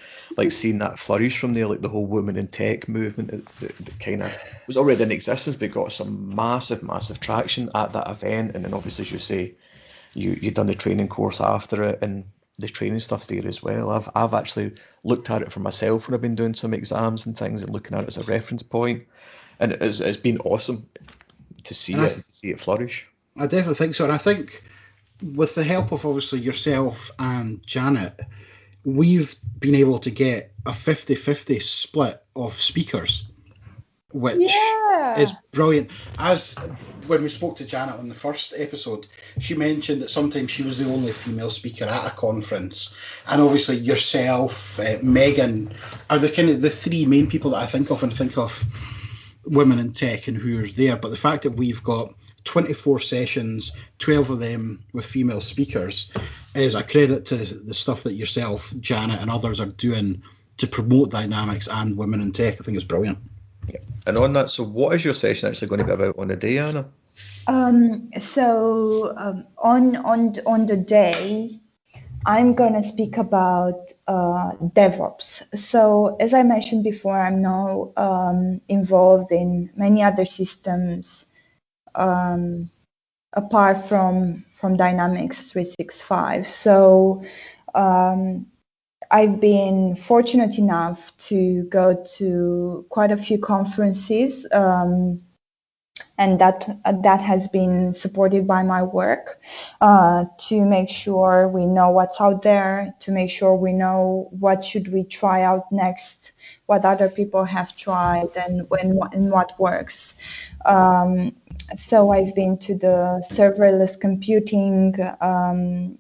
S4: seeing that flourish from there, the whole women in tech movement that kind of was already in existence, but got some massive traction at that event. And then obviously, as you say, you'd done the training course after it, and the training stuff's there as well. I've actually looked at it for myself when I've been doing some exams and things, and looking at it as a reference point. And it's been awesome to see it flourish.
S2: I definitely think so. And I think with the help of obviously yourself and Janet, we've been able to get a 50-50 split of speakers, which is brilliant. As when we spoke to Janet on the first episode, she mentioned that sometimes she was the only female speaker at a conference, and obviously yourself, Megan, are the 3 main people that I think of when I think of women in tech and who's there. But the fact that we've got 24 sessions, 12 of them with female speakers, is a credit to the stuff that yourself, Janet, and others are doing to promote dynamics and women in tech. I think it's brilliant.
S4: Yeah. And on that, so what is your session actually going to be about on the day, Anna?
S6: On the day, I'm going to speak about DevOps. So as I mentioned before, I'm now involved in many other systems apart from Dynamics 365. So I've been fortunate enough to go to quite a few conferences, and that has been supported by my work, to make sure we know what's out there, to make sure we know what should we try out next, what other people have tried, and what works. So I've been to the serverless computing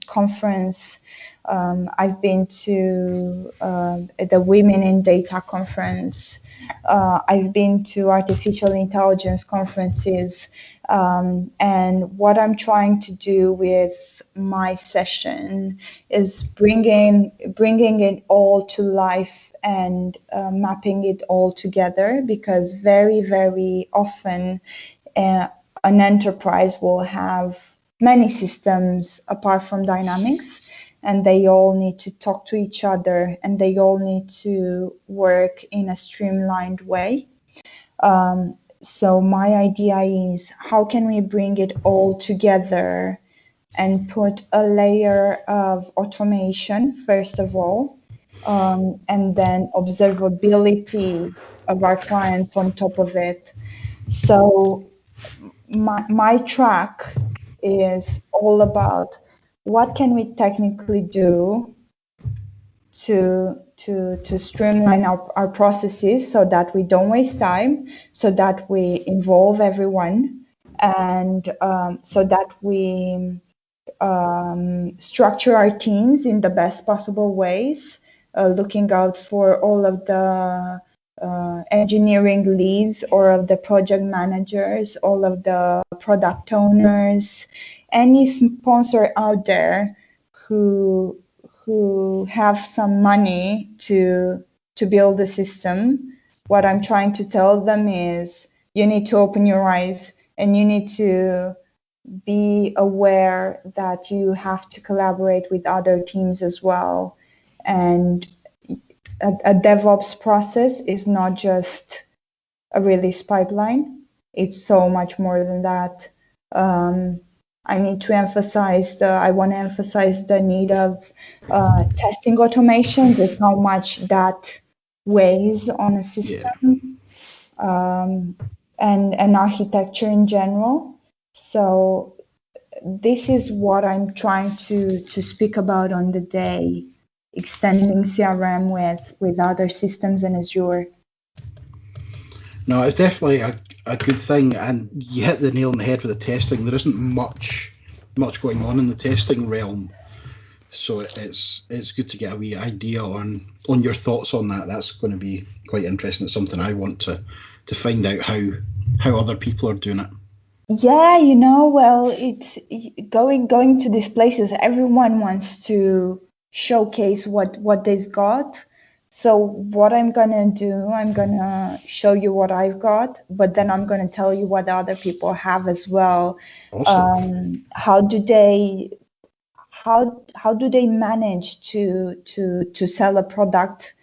S6: conference. I've been to the Women in Data conference. I've been to artificial intelligence conferences. And what I'm trying to do with my session is bringing it all to life and mapping it all together, because very, very often an enterprise will have many systems apart from Dynamics, and they all need to talk to each other, and they all need to work in a streamlined way. So my idea is, how can we bring it all together and put a layer of automation, first of all, and then observability of our clients on top of it. So my track is all about what can we technically do to streamline our processes, so that we don't waste time, so that we involve everyone, and so that we structure our teams in the best possible ways, looking out for all of the engineering leads, or of the project managers, all of the product owners, any sponsor out there who have some money to build the system. What I'm trying to tell them is, you need to open your eyes, and you need to be aware that you have to collaborate with other teams as well. And a DevOps process is not just a release pipeline. It's so much more than that. I want to emphasize the need of testing automation, just how much that weighs on a system, and architecture in general. So this is what I'm trying to speak about on the day, extending CRM with other systems in Azure.
S2: No, it's definitely a good thing, and you hit the nail on the head with the testing. There isn't much going on in the testing realm, so it's good to get a wee idea on your thoughts on that. That's going to be quite interesting. It's something I want to find out how other people are doing it.
S6: Yeah, well, it's going to these places. Everyone wants to showcase what they've got. So what I'm gonna do, I'm gonna show you what I've got, but then I'm gonna tell you what other people have as well.
S2: Awesome.
S6: How do they manage to sell a product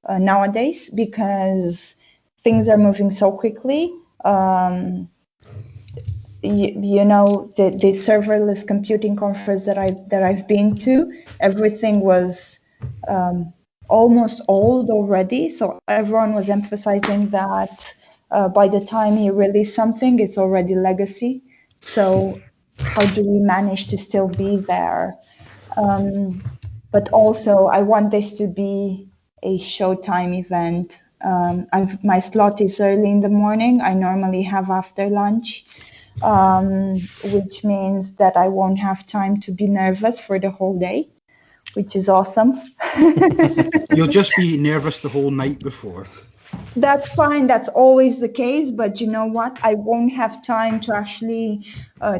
S6: nowadays? Because things are moving so quickly. The serverless computing conference that I've been to, everything was almost old already. So everyone was emphasizing that by the time you release something, it's already legacy. So how do we manage to still be there? But also, I want this to be a showtime event. My slot is early in the morning. I normally have after lunch, which means that I won't have time to be nervous for the whole day, which is awesome.
S2: You'll just be nervous the whole night before.
S6: That's fine. That's always the case. But you know what? I won't have time to actually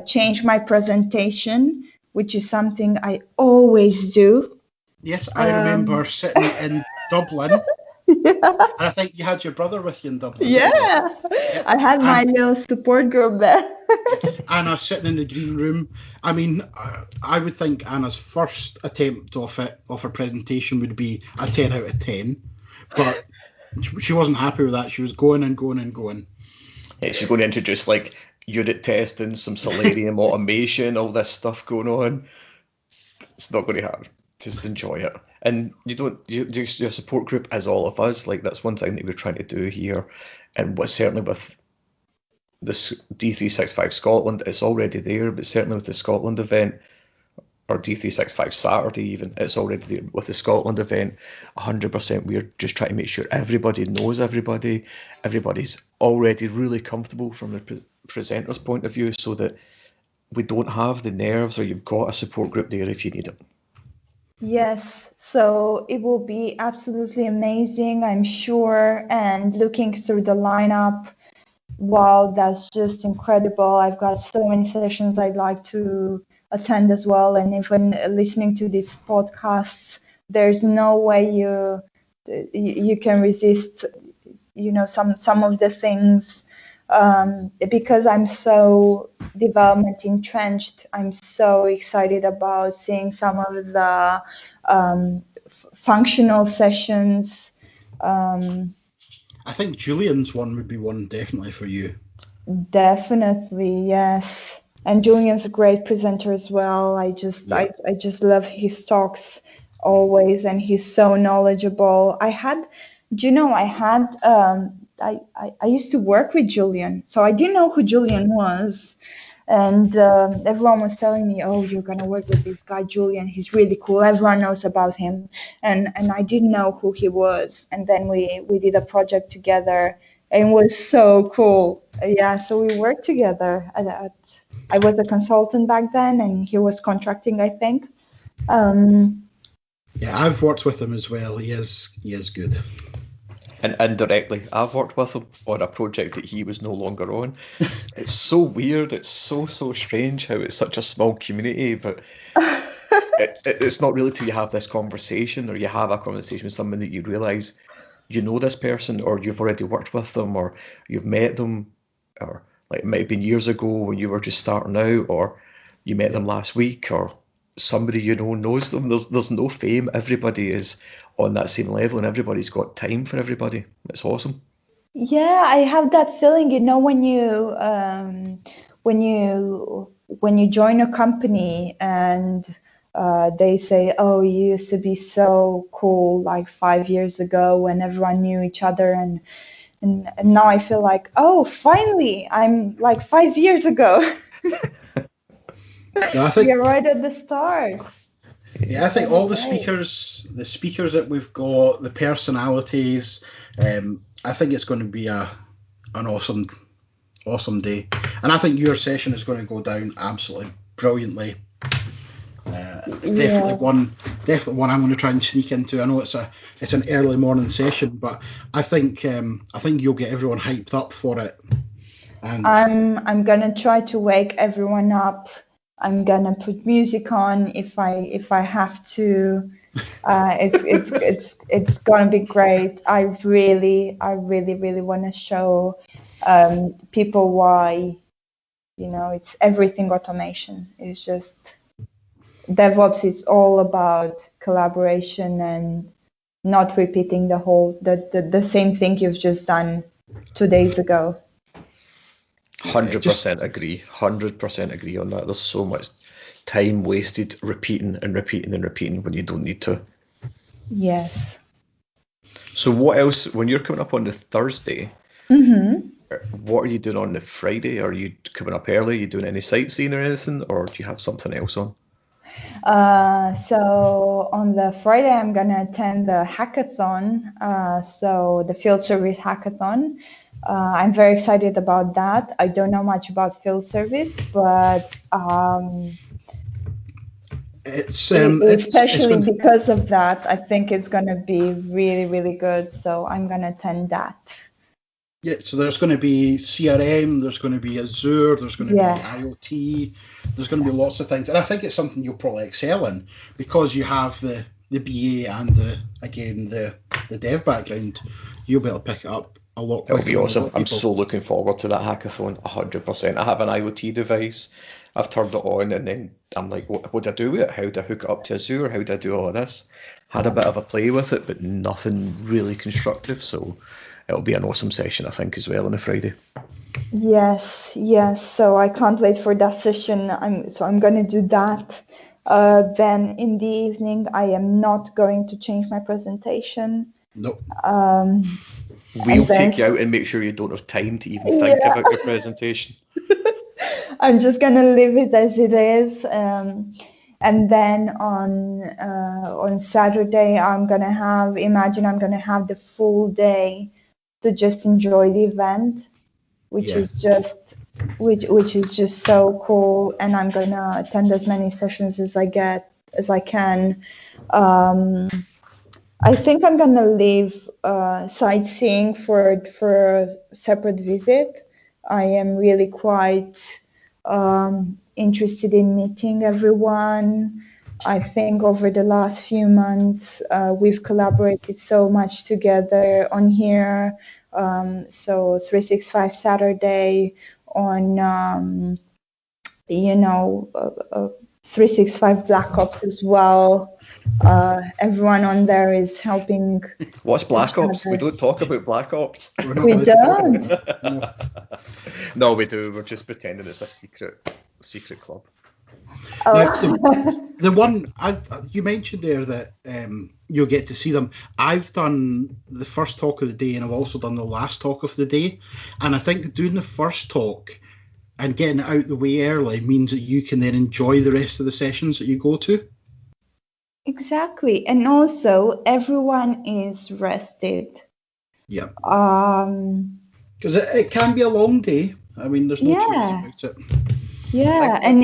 S6: change my presentation, which is something I always do.
S2: Yes, I remember sitting in Dublin
S6: Yeah.
S2: And I think you had your brother with you in Dublin.
S6: Yeah. I had my little support group there.
S2: Anna sitting in the green room. I mean, I would think Anna's first attempt of a presentation would be a 10 out of 10. But she wasn't happy with that. She was going and going and going.
S4: Yeah, she's going to introduce like unit testing, some Selenium automation, all this stuff going on. It's not going to happen. Just enjoy it. And your support group is all of us. Like, that's one thing that we're trying to do here. And certainly with this D365 Scotland, it's already there, but certainly with the Scotland event, or D365 Saturday even, it's already there. With the Scotland event, 100%, we're just trying to make sure everybody knows everybody, everybody's already really comfortable from the presenter's point of view, so that we don't have the nerves, or you've got a support group there if you need it.
S6: Yes, so it will be absolutely amazing, I'm sure. And looking through the lineup, wow, that's just incredible. I've got so many sessions I'd like to attend as well. And even listening to these podcasts, there's no way you can resist, some of the things. Because I'm so development entrenched, I'm so excited about seeing some of the functional sessions.
S2: I think Julian's one would be one definitely for you.
S6: Definitely, yes. And Julian's a great presenter as well. I just love his talks always, and he's so knowledgeable. I used to work with Julian, so I didn't know who Julian was. And everyone was telling me, oh, you're going to work with this guy, Julian. He's really cool. Everyone knows about him. And I didn't know who he was. And then we did a project together, and it was so cool. Yeah, so we worked together. I was a consultant back then, and he was contracting, I think.
S2: Yeah, I've worked with him as well. He is good.
S4: And indirectly, I've worked with him on a project that he was no longer on. It's so weird. It's so strange how it's such a small community, but it's not really till you have this conversation, or you have a conversation with someone, that you realise you know this person, or you've already worked with them, or you've met them, or like it might have been years ago when you were just starting out, or you met them last week, or somebody you know knows them. There's no fame. Everybody is on that same level, and everybody's got time for everybody. It's awesome.
S6: Yeah, I have that feeling, when you join a company and they say, oh, you used to be so cool like 5 years ago when everyone knew each other, and now I feel like, oh, finally, I'm like 5 years ago.
S2: No, I think
S6: you're right at the start.
S2: Yeah, I think all the speakers that we've got, the personalities, I think it's going to be an awesome day. And I think your session is going to go down absolutely brilliantly. It's definitely one I'm going to try and sneak into. I know it's an early morning session, but I think you'll get everyone hyped up for it. And
S6: I'm going to try to wake everyone up. I'm gonna put music on if I have to. It's gonna be great. I really want to show people why, it's everything automation. It's just DevOps. It's all about collaboration and not repeating the same thing you've just done 2 days ago.
S4: 100% agree. 100% agree on that. There's so much time wasted repeating and repeating and repeating when you don't need to.
S6: Yes.
S4: So what else, when you're coming up on the Thursday, what are you doing on the Friday? Are you coming up early? Are you doing any sightseeing or anything? Or do you have something else on?
S6: So on the Friday, I'm going to attend the hackathon. So the field service hackathon. I'm very excited about that. I don't know much about field service, but especially because of that, I think it's going to be really, really good. So I'm going to attend that.
S2: Yeah, so there's going to be CRM, there's going to be Azure, there's going to be IoT, there's going to be lots of things. And I think it's something you'll probably excel in because you have the the BA and the dev background, you'll be able to pick it up a lot quicker.
S4: It'll be awesome. I'm so looking forward to that hackathon, 100%. I have an IoT device. I've turned it on, and then I'm like, what do I do with it? How do I hook it up to Azure? How do I do all of this? Had a bit of a play with it, but nothing really constructive. So it'll be an awesome session, I think, as well on a Friday.
S6: Yes. So I can't wait for that session. I'm going to do that. Then in the evening, I am not going to change my presentation.
S2: Nope.
S4: We'll take you out and make sure you don't have time to even think about your presentation.
S6: I'm just going to leave it as it is. And then on Saturday, I'm going to have the full day to just enjoy the event, which is just so cool. And I'm going to attend as many sessions as I can. I think I'm going to leave sightseeing for a separate visit. I am really quite interested in meeting everyone. I think over the last few months, we've collaborated so much together on here. So 365 Saturday on, 365 Black Ops as well. Everyone on there is helping.
S4: What's Black Ops? We don't talk about Black Ops.
S6: We don't.
S4: No, we do. We're just pretending it's a secret club.
S2: The one you mentioned there that you'll get to see them. I've done the first talk of the day, and I've also done the last talk of the day. And I think doing the first talk and getting it out the way early means that you can then enjoy the rest of the sessions that you go to.
S6: Exactly. And also everyone is rested.
S2: Yeah. Because it can be a long day. I mean, there's no choice about it.
S6: Yeah, and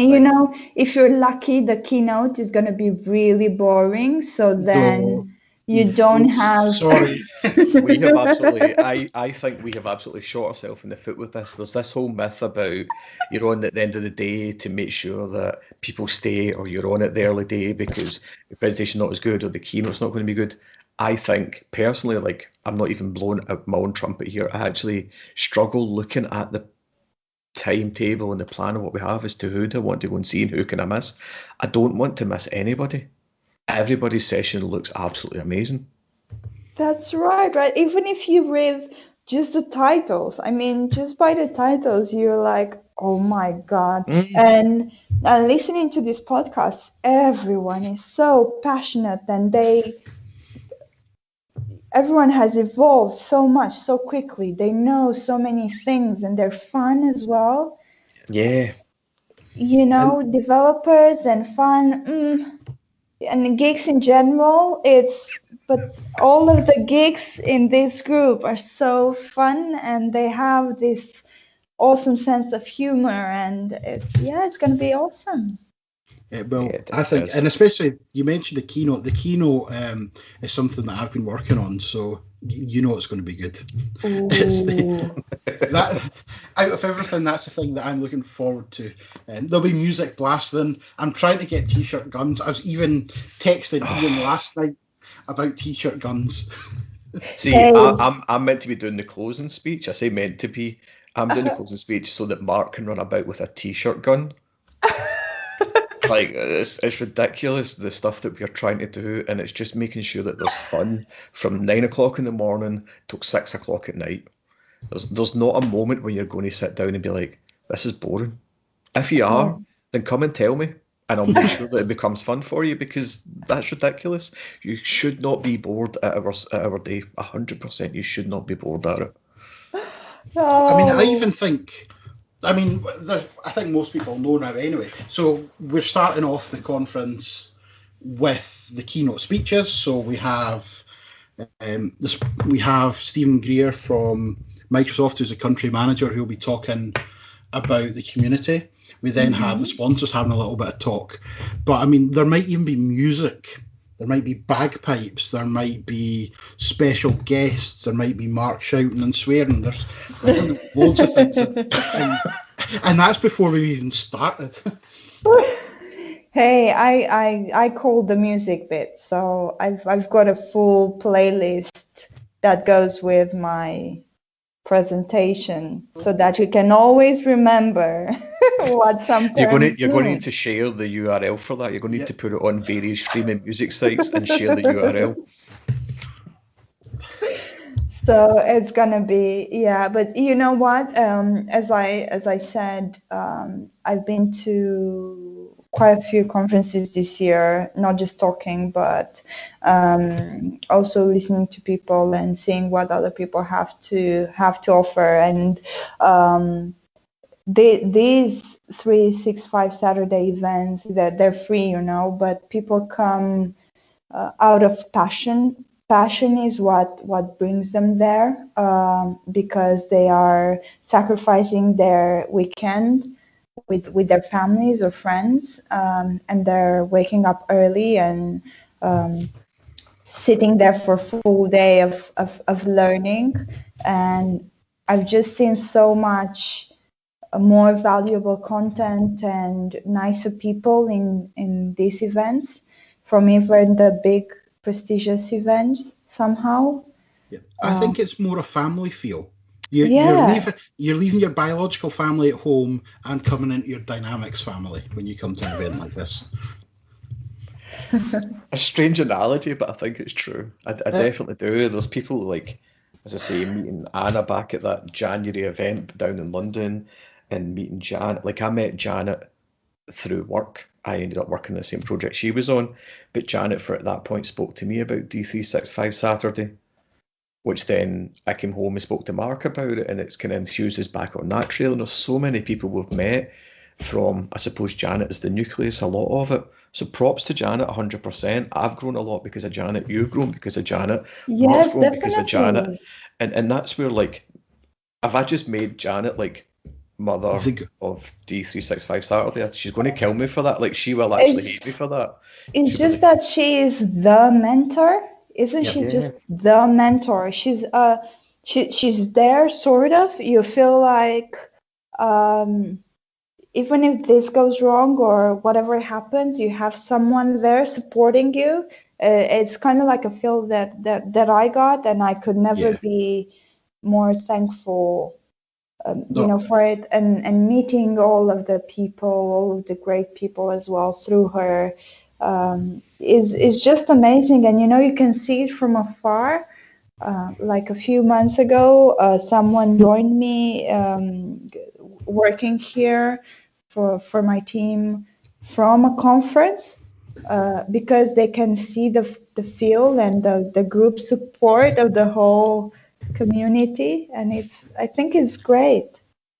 S6: if you're lucky, the keynote is going to be really boring. So then you don't have.
S2: Sorry.
S4: We have absolutely. I think we have absolutely shot ourselves in the foot with this. There's this whole myth about you're on at the end of the day to make sure that people stay, or you're on at the early day because the presentation's not as good or the keynote's not going to be good. I think personally, like, I'm not even blowing out my own trumpet here. I actually struggle looking at the timetable and the plan of what we have as to who do I want to go and see and who can I miss. I don't want to miss anybody. Everybody's session looks absolutely amazing.
S6: That's right. Even if you read just the titles, I mean, just by the titles, you're like, oh my God. And listening to this podcast, everyone is so passionate, and everyone has evolved so much so quickly. They know so many things, and they're fun as well.
S4: Yeah.
S6: Developers and fun, and the geeks in general. But all of the geeks in this group are so fun, and they have this awesome sense of humor, and it's going to be awesome.
S2: I think, and especially you mentioned the keynote. The keynote is something that I've been working on, so it's going to be good. That out of everything, that's the thing that I'm looking forward to. There'll be music blasting. I'm trying to get t-shirt guns. I was even texting Ian last night about t-shirt guns.
S4: See, I'm meant to be doing the closing speech. I say meant to be. I'm doing the closing speech so that Mark can run about with a t-shirt gun. Like, it's ridiculous, the stuff that we're trying to do, and it's just making sure that there's fun from 9 o'clock in the morning till 6 o'clock at night. There's not a moment when you're going to sit down and be like, this is boring. If you are, then come and tell me, and I'll make sure that it becomes fun for you, because that's ridiculous. You should not be bored at our day. 100% you should not be bored at it.
S2: I mean, I even think... I think most people know now anyway. So we're starting off the conference with the keynote speeches. So we have Stephen Greer from Microsoft, who's a country manager, who'll be talking about the community. We then have the sponsors having a little bit of talk. But I mean, there might even be music. There might be bagpipes. There might be special guests. There might be Mark shouting and swearing. There's loads of things. And that's before we even started.
S6: Hey, I call the music bit, so I've got a full playlist that goes with my presentation, so that you can always remember what some
S4: You're
S6: terms
S4: going to
S6: mean.
S4: need to share the URL for that. You're going to need to put it on various streaming music sites and share the URL.
S6: So it's gonna be, yeah, but you know what? As I said, I've been to quite a few conferences this year, not just talking, but also listening to people and seeing what other people have to offer. And these 365 Saturday events, that they're free, but people come out of passion. Passion is what brings them there, because they are sacrificing their weekend with their families or friends, and they're waking up early and sitting there for a full day of learning. And I've just seen so much more valuable content and nicer people in these events from even the big prestigious events somehow.
S2: Yeah. I think it's more a family feel.
S6: Yeah.
S2: You're leaving your biological family at home and coming into your dynamics family when you come to an event like this.
S4: A strange analogy, but I think it's true. I definitely do. There's people like, as I say, meeting Anna back at that January event down in London, and meeting Janet. Like I met Janet through work. I ended up working on the same project she was on, but Janet, for at that point, spoke to me about D365 Saturday, which then I came home and spoke to Mark about it, and it's kind of enthused us back on that trail. And there's so many people we've met from, I suppose Janet is the nucleus, a lot of it. So props to Janet, 100%. I've grown a lot because of Janet. You've grown because of Janet. Mark's
S6: Yes,
S4: grown because of Janet.
S6: definitely.
S4: And that's where, like, have I just made Janet, like, mother of D365 Saturday? She's going to kill me for that. Like, she will actually hate me for that.
S6: It's just that she is the mentor, isn't she?
S4: Yeah.
S6: Just the mentor. She's there, sort of. You feel like, even if this goes wrong or whatever happens, you have someone there supporting you. It's kind of like a feel that I got, and I could never be more thankful, for it, and meeting all of the people, all of the great people as well through her, is just amazing. And you can see it from afar. Like a few months ago, someone joined me, working here for my team from a conference, because they can see the feel and the group support of the whole community. And I think it's great.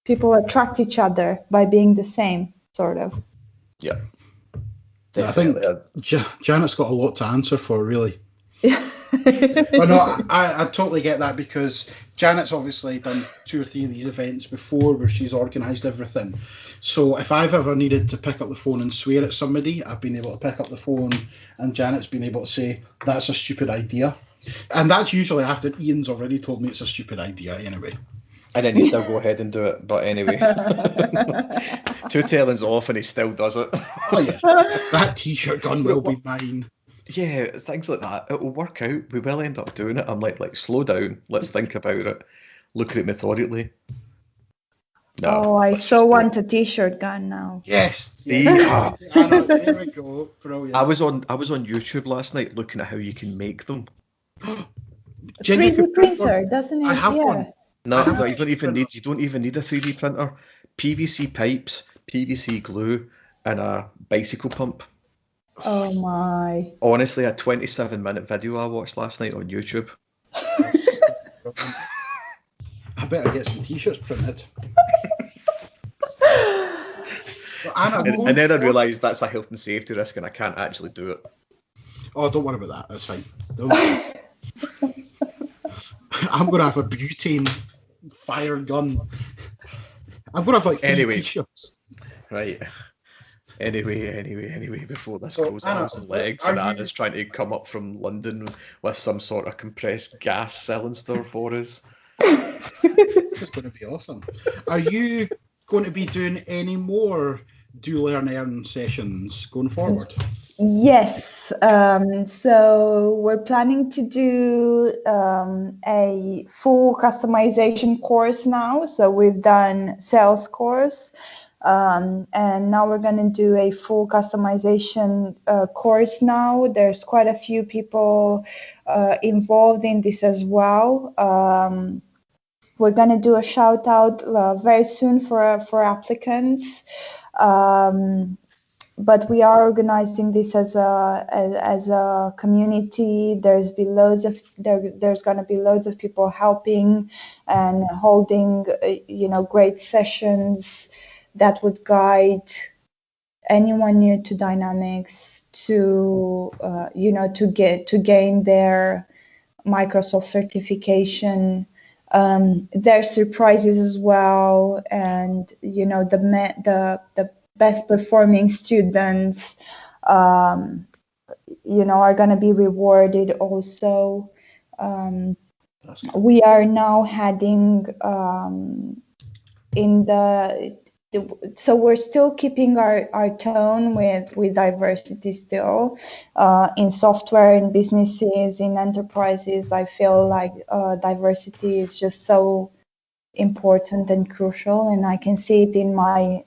S6: People attract each other by being the same, sort of.
S4: Yeah.
S2: I think Janet's got a lot to answer for, really. But no, I totally get that, because Janet's obviously done 2 or 3 of these events before where she's organised everything. So if I've ever needed to pick up the phone and swear at somebody, I've been able to pick up the phone and Janet's been able to say, that's a stupid idea. And that's usually after Ian's already told me it's a stupid idea anyway.
S4: And then you still go ahead and do it. But anyway, 2 tellings off and he still does it.
S2: Oh yeah, that t-shirt gun will be mine.
S4: Yeah, things like that. It will work out. We will end up doing it. I'm like, slow down. Let's think about it. Look at it methodically.
S6: No, I so want a t-shirt gun now.
S2: Yes.
S4: See,
S2: Anna, there we go. Brilliant.
S4: I was on YouTube last night looking at how you can make them.
S6: 3D printer, doesn't it?
S2: I have one.
S4: No, you don't even need a 3D printer. PVC pipes, PVC glue, and a bicycle pump.
S6: Oh my.
S4: Honestly, a 27-minute video I watched last night on YouTube.
S2: I better get some t-shirts printed.
S4: And then I realised that's a health and safety risk and I can't actually do it.
S2: Oh, don't worry about that. That's fine. I'm going to have a butane fire gun. I'm going to have like 3 t-shirts.
S4: Right. Anyway, before this goes arms and legs, and Anna's trying to come up from London with some sort of compressed gas cylinder for us.
S2: This is going to be awesome. Are you going to be doing any more do learn earn sessions going forward?
S6: Yes. So we're planning to do a full customization course now. So we've done sales course, and now we're going to do a full customization course now. There's quite a few people involved in this as well. We're going to do a shout out very soon for applicants. But we are organizing this as a community. There's going to be loads of people helping and holding great sessions that would guide anyone new to Dynamics to gain their Microsoft certification. There's surprises as well, and the best performing students are going to be rewarded also. We are now heading so we're still keeping our tone with diversity still in software, in businesses, in enterprises. I feel like diversity is just so important and crucial, and I can see it in my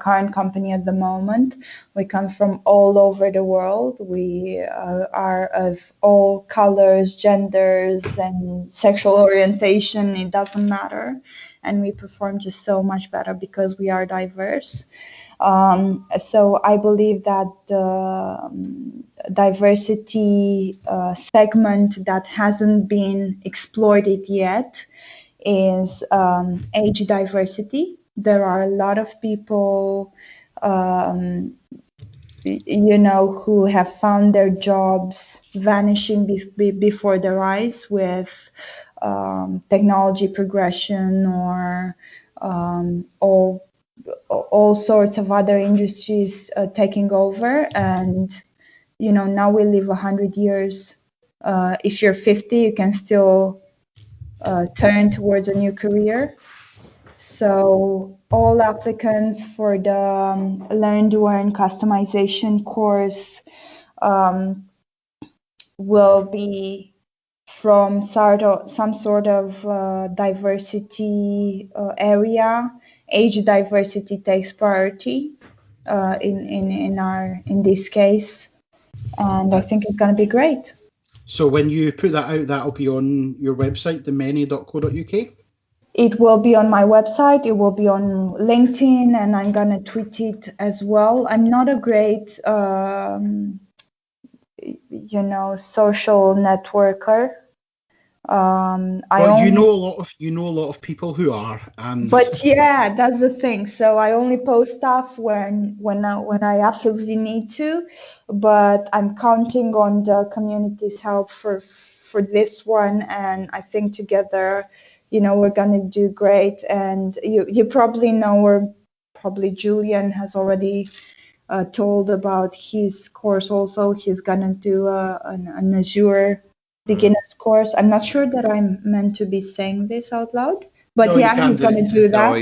S6: current company at the moment. We come from all over the world. We are of all colors, genders, and sexual orientation. It doesn't matter, and we perform just so much better because we are diverse. So I believe that the diversity segment that hasn't been exploited yet is age diversity. There are a lot of people, who have found their jobs vanishing before their eyes with technology progression or all sorts of other industries taking over. And, now we live 100 years. If you're 50, you can still turn towards a new career. So all applicants for the Learn to Earn customization course will be from some sort of diversity area. Age diversity takes priority in this case, and I think it's going to be great.
S2: So when you put that out, that'll be on your website, demeny.co.uk?
S6: It will be on my website, it will be on LinkedIn, and I'm going to tweet it as well. I'm not a great, social networker.
S2: You know a lot of people who are,
S6: but yeah, that's the thing. So I only post stuff when I absolutely need to, but I'm counting on the community's help for this one, and I think together, we're gonna do great. And you probably know, or probably Julian has already told about his course. Also, he's gonna do an Azure beginner's course. I'm not sure that I'm meant to be saying this out loud, but no, yeah, he's going to do that.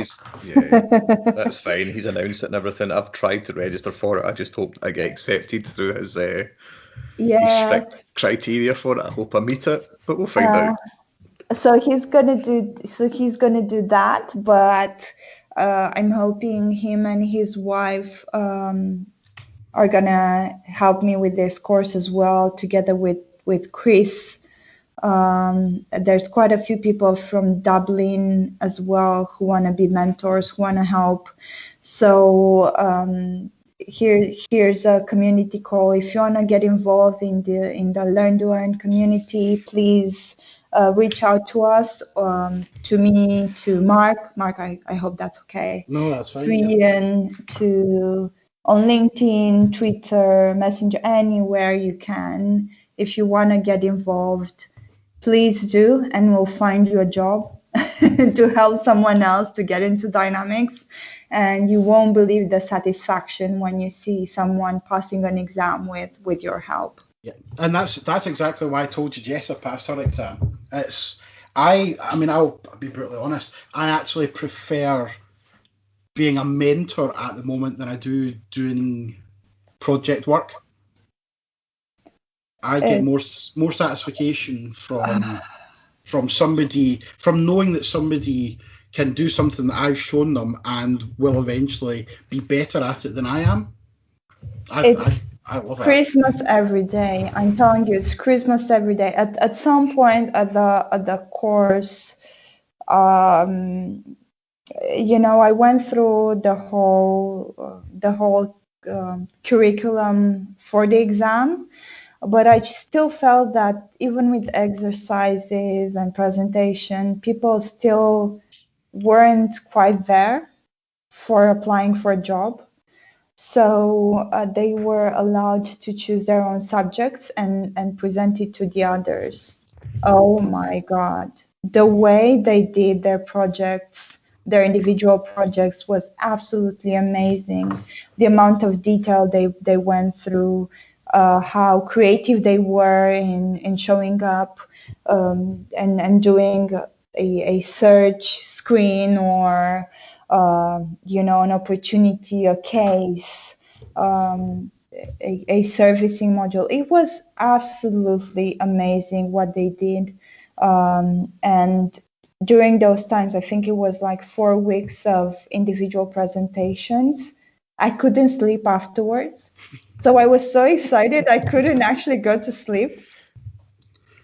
S4: No, that's fine. He's announced it and everything. I've tried to register for it. I just hope I get accepted through his strict criteria for it. I hope I meet it, but we'll find out.
S6: So he's gonna do that, but I'm hoping him and his wife are gonna help me with this course as well, together with Chris. There's quite a few people from Dublin as well who want to be mentors, who want to help. So here's a community call. If you want to get involved in the Learn to Earn community, please reach out to us, to me, to Mark. Mark, I hope that's okay.
S2: No, that's fine.
S6: To Iain, on LinkedIn, Twitter, Messenger, anywhere you can. If you want to get involved, please do, and we'll find you a job to help someone else to get into Dynamics. And you won't believe the satisfaction when you see someone passing an exam with your help.
S2: Yeah, and that's exactly why I told you Jessa passed her exam. I'll be brutally honest, I actually prefer being a mentor at the moment than I do doing project work. I get more satisfaction from somebody, from knowing that somebody can do something that I've shown them and will eventually be better at it than I am. I love
S6: Christmas every day. I'm telling you, it's Christmas every day. At some point at the course, I went through the whole curriculum for the exam, but I still felt that even with exercises and presentation, people still weren't quite there for applying for a job. So they were allowed to choose their own subjects and present it to the others. Oh my God. The way they did their projects, their individual projects, was absolutely amazing. The amount of detail they went through, how creative they were in showing up and doing a search screen or an opportunity, a case, a servicing module. It was absolutely amazing what they did. And during those times, I think it was like 4 weeks of individual presentations. I couldn't sleep afterwards. So I was so excited I couldn't actually go to sleep.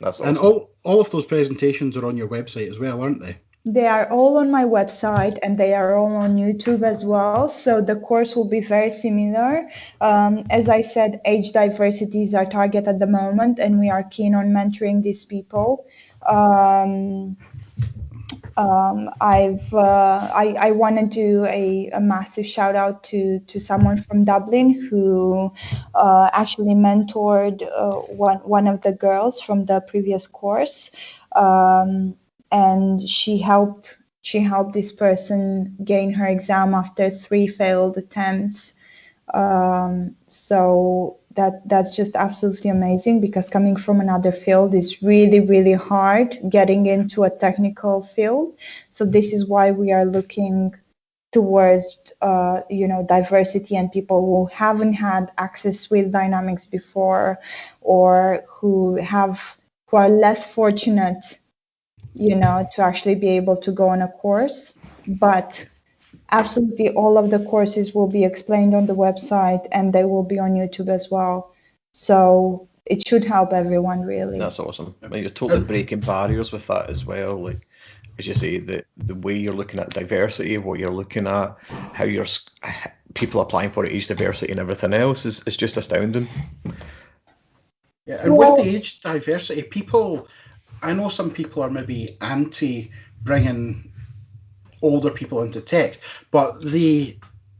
S4: That's awesome.
S2: And all of those presentations are on your website as well, aren't they?
S6: They are all on my website and they are all on YouTube as well. So the course will be very similar. As I said, age diversity is our target at the moment, and we are keen on mentoring these people. I want to do a massive shout out to someone from Dublin who actually mentored one of the girls from the previous course. And she helped this person gain her exam after 3 failed attempts. So that's just absolutely amazing, because coming from another field is really, really hard getting into a technical field. So this is why we are looking towards diversity and people who haven't had access with Dynamics before, or who are less fortunate to actually be able to go on a course. But absolutely all of the courses will be explained on the website, and they will be on YouTube as well. So it should help everyone, really.
S4: That's awesome. I mean, you're totally breaking barriers with that as well. Like, as you say, the way you're looking at diversity, what you're looking at, how people applying for age diversity and everything else is just astounding.
S2: Yeah, and with the age diversity, I know some people are maybe anti bringing older people into tech, but the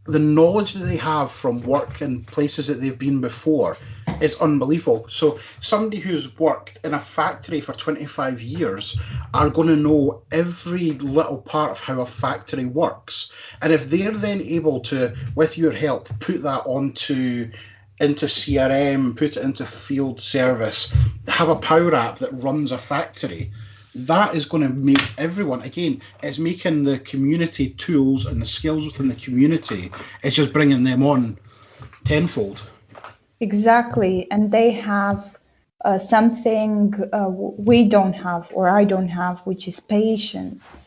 S2: knowledge that they have from work and places that they've been before is unbelievable. So somebody who's worked in a factory for 25 years are going to know every little part of how a factory works. And if they're then able to, with your help, put that into CRM, put it into field service, have a power app that runs a factory, that is going to make everyone, again, it's making the community tools and the skills within the community, it's just bringing them on tenfold.
S6: Exactly. And they have something we don't have, or I don't have, which is patience.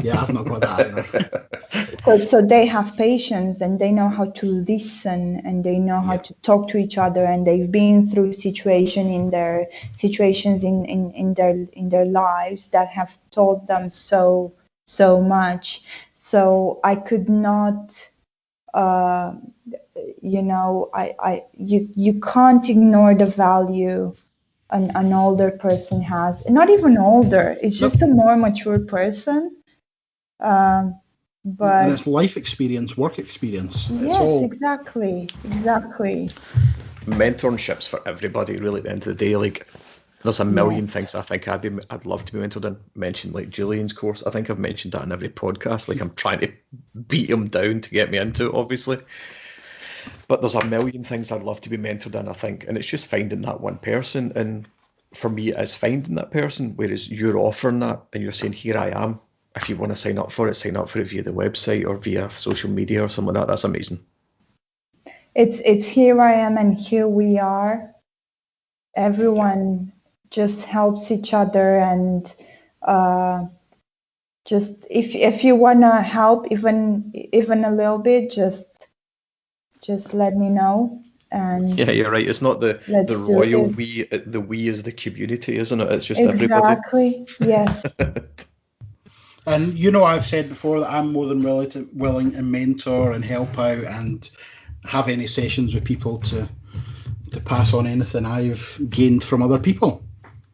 S2: Yeah, I've not got that either.
S6: So they have patience, and they know how to listen, and they know how to talk to each other, and they've been through situations in their lives that have taught them so much. So I could not, you can't ignore the value an older person has. Not even older, it's just a more mature person. But
S2: and it's life experience, work experience.
S6: Yes, exactly.
S4: Mentorships for everybody, really, at the end of the day. Like, there's a million things I think I'd love to be mentored in. Mentioned like Julian's course. I think I've mentioned that in every podcast. Like, I'm trying to beat him down to get me into it, obviously. But there's a million things I'd love to be mentored in, I think. And it's just finding that one person. And for me, it's finding that person, whereas you're offering that and you're saying, here I am. if you want to sign up for it via the website or via social media or something like that. That's amazing.
S6: It's here I am and here we are. Everyone just helps each other, and just if you wanna help even a little bit, just let me know. And
S4: yeah, you're right. It's not the royal we. The we is the community, isn't it? It's just everybody.
S6: Exactly. Yes.
S2: And I've said before that I'm more than willing to mentor and help out and have any sessions with people to pass on anything I've gained from other people.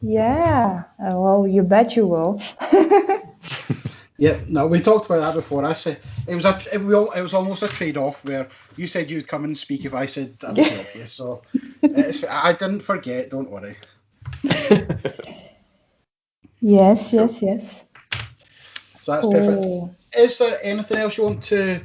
S6: Yeah. Well, you bet you will.
S2: Yeah, no, we talked about that before. I said it was almost a trade-off where you said you'd come and speak if I said I would help you. So I didn't forget. Don't worry.
S6: Yes. So
S2: that's perfect. Is there anything else you want to?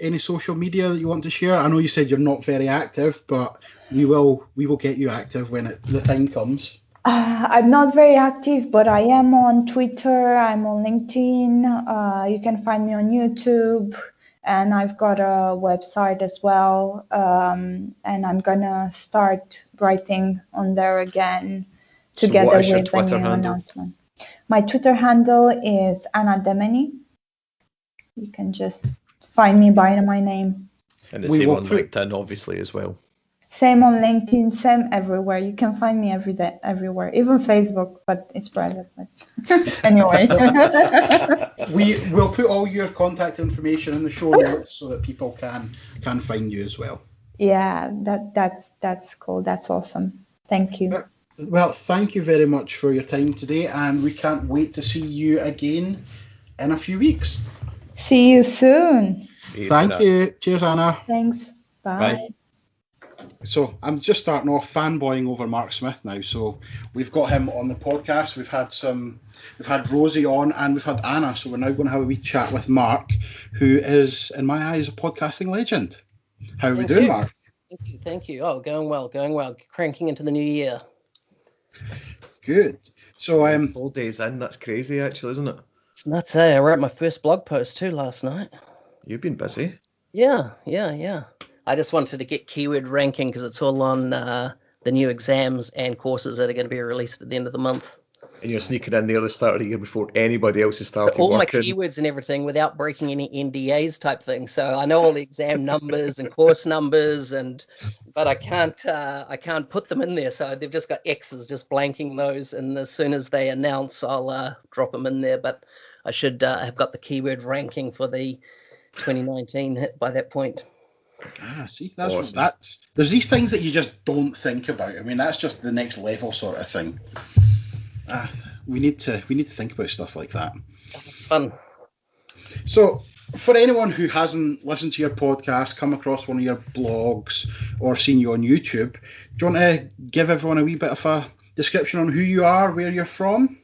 S2: Any social media that you want to share? I know you said you're not very active, but we will get you active when the time comes.
S6: I'm not very active, but I am on Twitter, I'm on LinkedIn, you can find me on YouTube, and I've got a website as well, and I'm gonna start writing on there again together with the new announcement. My Twitter handle is Anna Demeny. You can just find me by my name.
S4: And the same on LinkedIn, obviously, as well.
S6: Same on LinkedIn, same everywhere. You can find me everywhere, even Facebook, but it's private. But anyway.
S2: We will put all your contact information in the show notes so that people can find you as well.
S6: Yeah, that's cool. That's awesome. Thank you.
S2: Well, thank you very much for your time today, and we can't wait to see you again in a few weeks.
S6: See you soon.
S2: Thank you. Cheers, Anna.
S6: Thanks. Bye.
S2: So I'm just starting off fanboying over Mark Smith now. So we've got him on the podcast. We've had Rosie on, and we've had Anna. So we're now going to have a wee chat with Mark, who is, in my eyes, a podcasting legend. How are we doing, Mark?
S7: Thank you. Oh, going well. Cranking into the new year.
S2: Good. So
S4: 4 days in, that's crazy, actually, isn't it?
S7: It's nuts. I wrote my first blog post too last night.
S4: You've been busy.
S7: Yeah. I just wanted to get keyword ranking because it's all on the new exams and courses that are going to be released at the end of the month.
S4: And you're sneaking in there the start of the year before anybody else is starting
S7: all
S4: working.
S7: My keywords and everything without breaking any NDAs type thing. So I know all the exam numbers and course numbers, but I can't put them in there. So they've just got X's, just blanking those. And as soon as they announce, I'll drop them in there. But I should have got the keyword ranking for the 2019 hit by that point.
S2: See, that's awesome. There's these things that you just don't think about. I mean, that's just the next level sort of thing. We need to think about stuff like that.
S7: It's fun.
S2: So, for anyone who hasn't listened to your podcast, come across one of your blogs, or seen you on YouTube, do you want to give everyone a wee bit of a description on who you are, where you're from?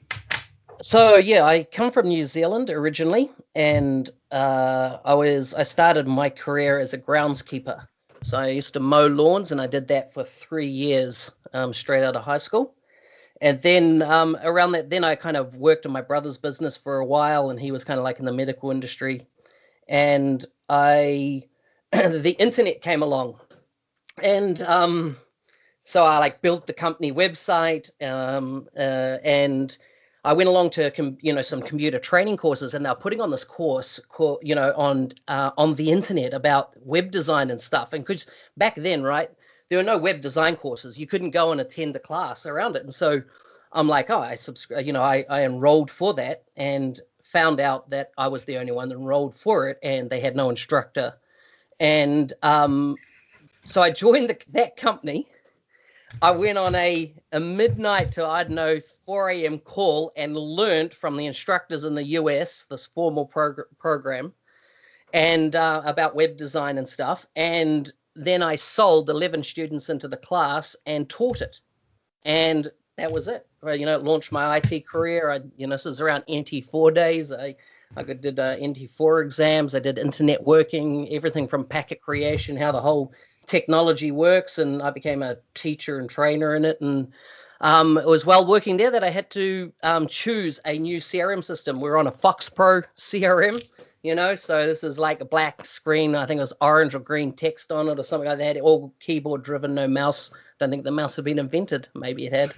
S7: So yeah, I come from New Zealand originally, and I started my career as a groundskeeper. So I used to mow lawns, and I did that for 3 years straight out of high school. And then around that, then I kind of worked in my brother's business for a while, and he was kind of like in the medical industry. And the internet came along, and so I like built the company website, and I went along to some computer training courses, and they're putting on this course called on the internet about web design and stuff. And because back then, right, there were no web design courses. You couldn't go and attend a class around it. And so I'm like, I enrolled for that and found out that I was the only one that enrolled for it, and they had no instructor. And so I joined that company. I went on a midnight to, 4 a.m. call and learned from the instructors in the US, this formal program, and about web design and stuff. And then I sold 11 students into the class and taught it. And that was it. Launched my IT career. This is around NT4 days. I did NT4 exams. I did internet working, everything from packet creation, how the whole technology works. And I became a teacher and trainer in it. And It was while working there that I had to choose a new CRM system. We're on a Fox Pro CRM, so this is like a black screen. I think it was orange or green text on it or something like that. All keyboard driven, no mouse. Don't think the mouse had been invented. Maybe it had.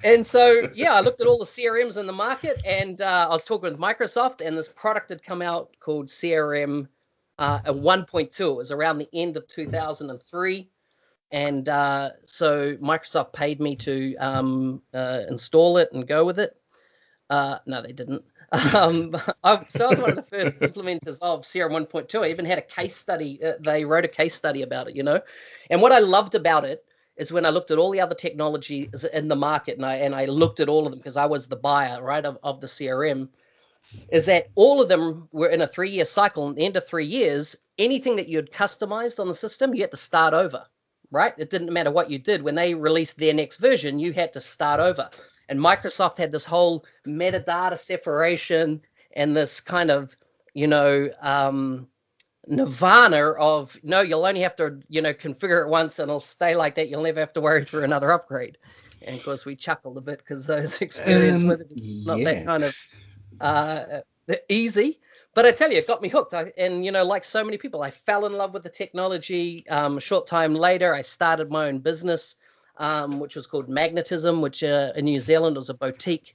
S7: And so, I looked at all the CRMs in the market, and I was talking with Microsoft, and this product had come out called CRM 1.2. It was around the end of 2003. And so Microsoft paid me to install it and go with it. No, they didn't. So I was one of the first implementers of CRM 1.2. I even had a case study. They wrote a case study about it, And what I loved about it is when I looked at all the other technologies in the market, and I looked at all of them because I was the buyer, right, of the CRM, is that all of them were in a 3-year cycle. And at the end of 3 years, anything that you had customized on the system, you had to start over, right? It didn't matter what you did. When they released their next version, you had to start over. And Microsoft had this whole metadata separation and this kind of, nirvana of, no, you'll only have to, configure it once and it'll stay like that. You'll never have to worry through another upgrade. And of course, we chuckled a bit because those experience with it is not that kind of easy. But I tell you, it got me hooked. And like so many people, I fell in love with the technology. A short time later, I started my own business, which was called Magnetism, which in New Zealand was a boutique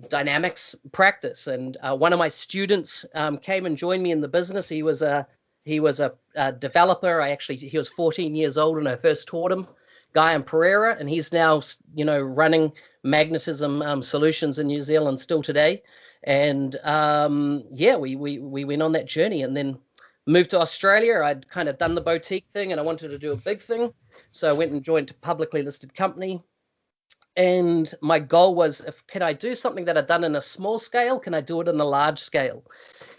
S7: dynamics practice. And one of my students came and joined me in the business. He was a developer. He was 14 years old when I first taught him, Guy in Pereira, and he's now running Magnetism solutions in New Zealand still today. And we went on that journey and then moved to Australia. I'd kind of done the boutique thing and I wanted to do a big thing, so I went and joined a publicly listed company. And my goal was, can I do something that I'd done in a small scale? Can I do it in a large scale?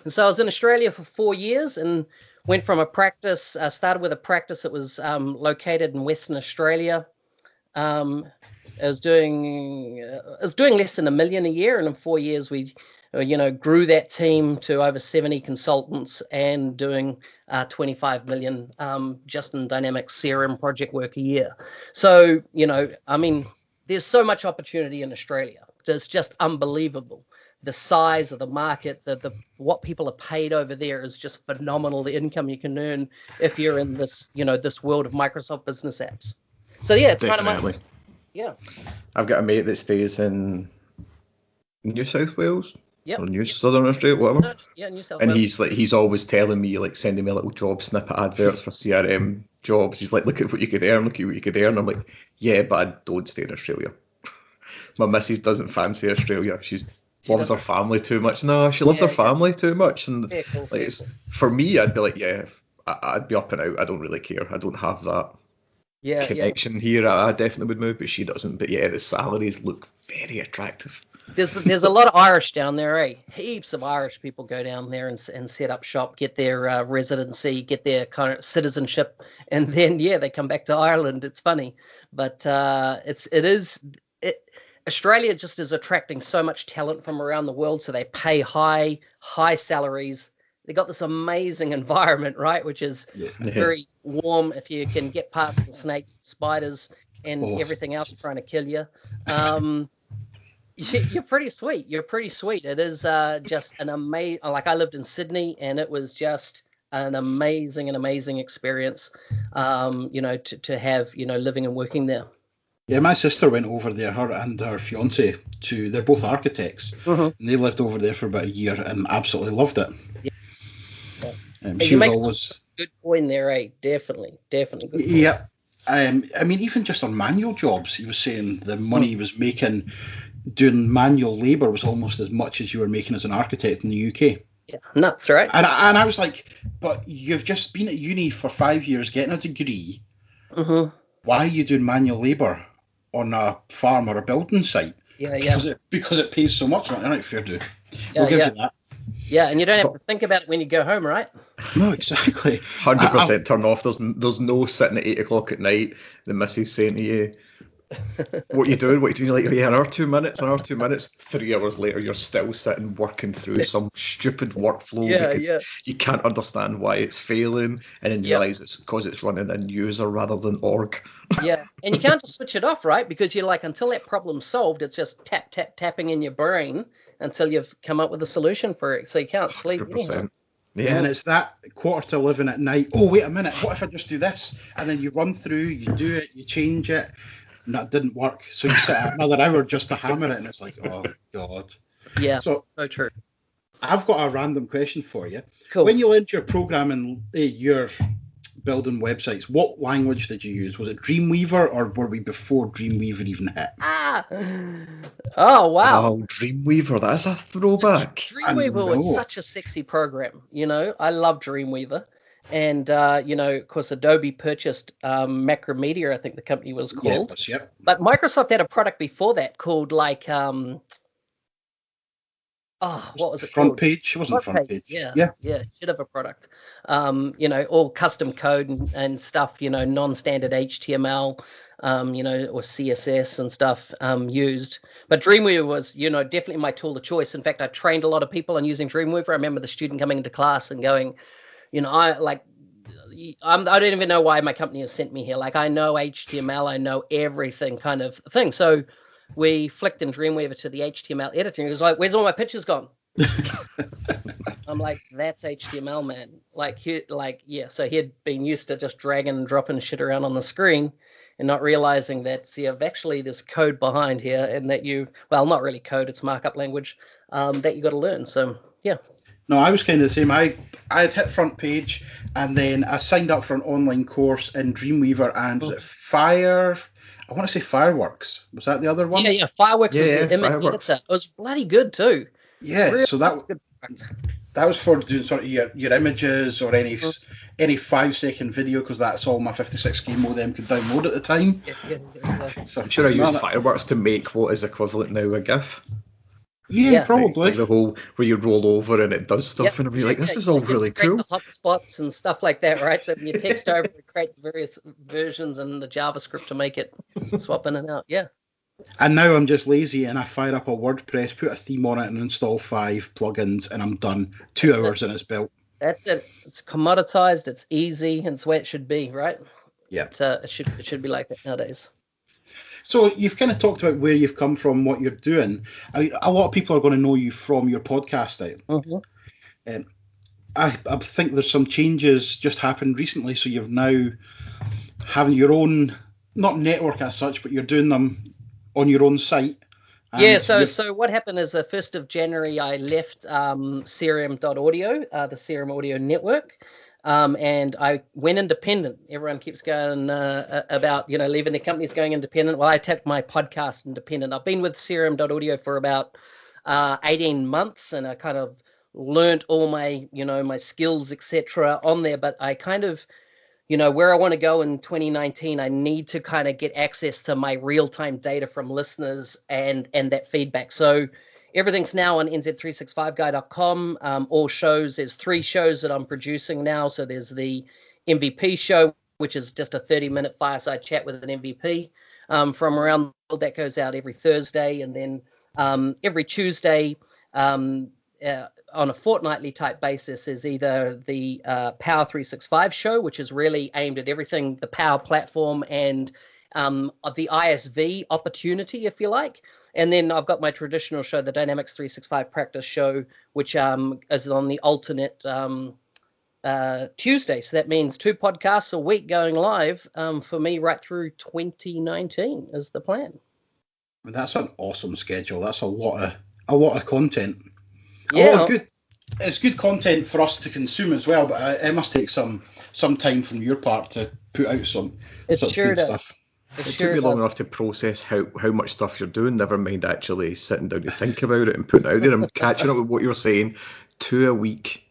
S7: And so I was in Australia for 4 years and went from a practice, started with a practice that was located in Western Australia. I was doing less than $1 million a year. And in 4 years, we, grew that team to over 70 consultants and doing 25 million just in Dynamics CRM project work a year. So, there's so much opportunity in Australia. It's just unbelievable. The size of the market, the what people are paid over there is just phenomenal. The income you can earn if you're in this, this world of Microsoft business apps. So it's
S4: Definitely.
S7: kind of
S4: I've got a mate that stays in New South Wales.
S7: Yep.
S4: Or New Southern Australia, whatever.
S7: New South
S4: Wales.
S7: And
S4: he's always telling me, sending me little job snippet adverts for CRM jobs. He's like, look at what you could earn, look at what you could earn. I'm like, yeah, but I don't stay in Australia. My missus doesn't fancy Australia. She loves her family too much. No, she loves her family too much. And for me, I'd be like, yeah, I'd be up and out. I don't really care. I don't have that connection here. I definitely would move, but she doesn't. But yeah, the salaries look very attractive.
S7: There's a lot of Irish down there, eh? Heaps of Irish people go down there and set up shop, get their residency, get their kind of citizenship, and then they come back to Ireland. It's funny, but Australia just is attracting so much talent from around the world, so they pay high salaries. They got this amazing environment, right, which is very warm. If you can get past the snakes, spiders, and everything else trying to kill you. You're pretty sweet. It is just an amazing. Like, I lived in Sydney, and it was just an amazing experience. To have living and working there.
S2: Yeah, my sister went over there. Her and her fiance they're both architects, and they lived over there for about a year and absolutely loved it.
S7: Yeah.
S2: She was always
S7: good point there, eh? Definitely. Good point.
S2: Yeah. Even just on manual jobs, he was saying the money he was making doing manual labour was almost as much as you were making as an architect in the UK.
S7: Yeah, nuts, right?
S2: And I was like, but you've just been at uni for 5 years getting a degree.
S7: Mm-hmm.
S2: Why are you doing manual labour on a farm or a building site? Because it pays so much. Right, fair do. We'll give you that.
S7: Yeah, and you don't have to think about it when you go home, right?
S2: No, exactly.
S4: 100% turn off. There's no sitting at 8 o'clock at night, the missus saying to you, What you doing? You're like, yeah, an hour, 2 minutes, 3 hours later, you're still sitting working through some stupid workflow because you can't understand why it's failing, and then you realise it's because it's running in user rather than org.
S7: Yeah, and you can't just switch it off, right? Because you're like, until that problem's solved, it's just tapping in your brain until you've come up with a solution for it. So you can't sleep.
S4: 100%.
S2: Yeah, and it's that 11:15 at night. Oh, wait a minute. What if I just do this? And then you run through, you do it, you change it, and that didn't work. So you sit at another hour just to hammer it, and it's like, oh, God.
S7: Yeah,
S2: so
S7: true.
S2: I've got a random question for you.
S7: Cool.
S2: When you learned your programming, your building websites, what language did you use? Was it Dreamweaver, or were we before Dreamweaver even hit?
S7: Oh, wow.
S4: Oh, Dreamweaver, that's a throwback.
S7: Dreamweaver was such a sexy program. I love Dreamweaver. And, of course, Adobe purchased Macromedia, I think the company was called.
S2: Yep.
S7: But Microsoft had a product before that called, like, what was it
S2: Front
S7: called?
S2: Page? It wasn't Front Page.
S7: Yeah, should have a product. All custom code and stuff, non-standard HTML, or CSS and stuff used. But Dreamweaver was, definitely my tool of choice. In fact, I trained a lot of people on using Dreamweaver. I remember the student coming into class and going, I don't even know why my company has sent me here. Like, I know HTML, I know everything kind of thing. So we flicked in Dreamweaver to the HTML editor. He was like, "Where's all my pictures gone?" I'm like, "That's HTML, man." So he had been used to just dragging and dropping shit around on the screen and not realizing that, actually there's code behind here, and that not really code, it's markup language, that you got to learn. So, yeah.
S2: No, I was kind of the same. I had hit Front Page, and then I signed up for an online course in Dreamweaver, and was it I want to say Fireworks. Was that the other one?
S7: Yeah. Fireworks is the image editor. It was bloody good too.
S2: Yeah, really, so that was for doing sort of your images or any 5-second video, because that's all my 56k modem could download at the time.
S7: Yeah.
S2: So
S4: I'm sure I used Fireworks to make what is equivalent now a GIF.
S2: Yeah, probably.
S4: Like the whole where you roll over and it does stuff, and I'll be like, this is all really cool.
S7: The hotspots and stuff like that, right? So when you text over, create various versions and the JavaScript to make it swap in and out. Yeah.
S2: And now I'm just lazy and I fire up a WordPress, put a theme on it, and install 5 plugins, and I'm done. 2 hours and it's built.
S7: That's it. It's commoditized. It's easy, and it's the way it should be, right?
S2: Yeah.
S7: It should be like that nowadays.
S2: So you've kind of talked about where you've come from, what you're doing. I mean, a lot of people are going to know you from your podcast.
S7: Mm-hmm.
S2: I think there's some changes just happened recently. So you've now having your own, not network as such, but you're doing them on your own site.
S7: Yeah, so what happened is the 1st of January, I left Serum.audio, the Serum Audio Network. And I went independent. Everyone keeps going about, leaving their companies, going independent. Well, I took my podcast independent. I've been with Serum.audio for about 18 months, and I kind of learned all my, my skills, etc. on there. But I kind of, where I want to go in 2019, I need to kind of get access to my real-time data from listeners and that feedback. So everything's now on nz365guy.com. All shows, there's 3 shows that I'm producing now. So there's the MVP show, which is just a 30-minute fireside chat with an MVP from around the world. That goes out every Thursday. And then every Tuesday on a fortnightly type basis is either the Power 365 show, which is really aimed at everything, the Power platform and the ISV opportunity, if you like. And then I've got my traditional show, the Dynamics 365 Practice Show, which is on the alternate Tuesday. So that means 2 podcasts a week going live for me right through 2019 is the plan.
S2: That's an awesome schedule. That's a lot of content.
S7: Yeah,
S2: it's good content for us to consume as well. But it must take some time from your part to put out some.
S7: It sure does.
S2: Stuff.
S4: It took me long enough to process how much stuff you're doing, never mind actually sitting down to think about it and putting it out there. I'm catching up with what you're saying. 2 a week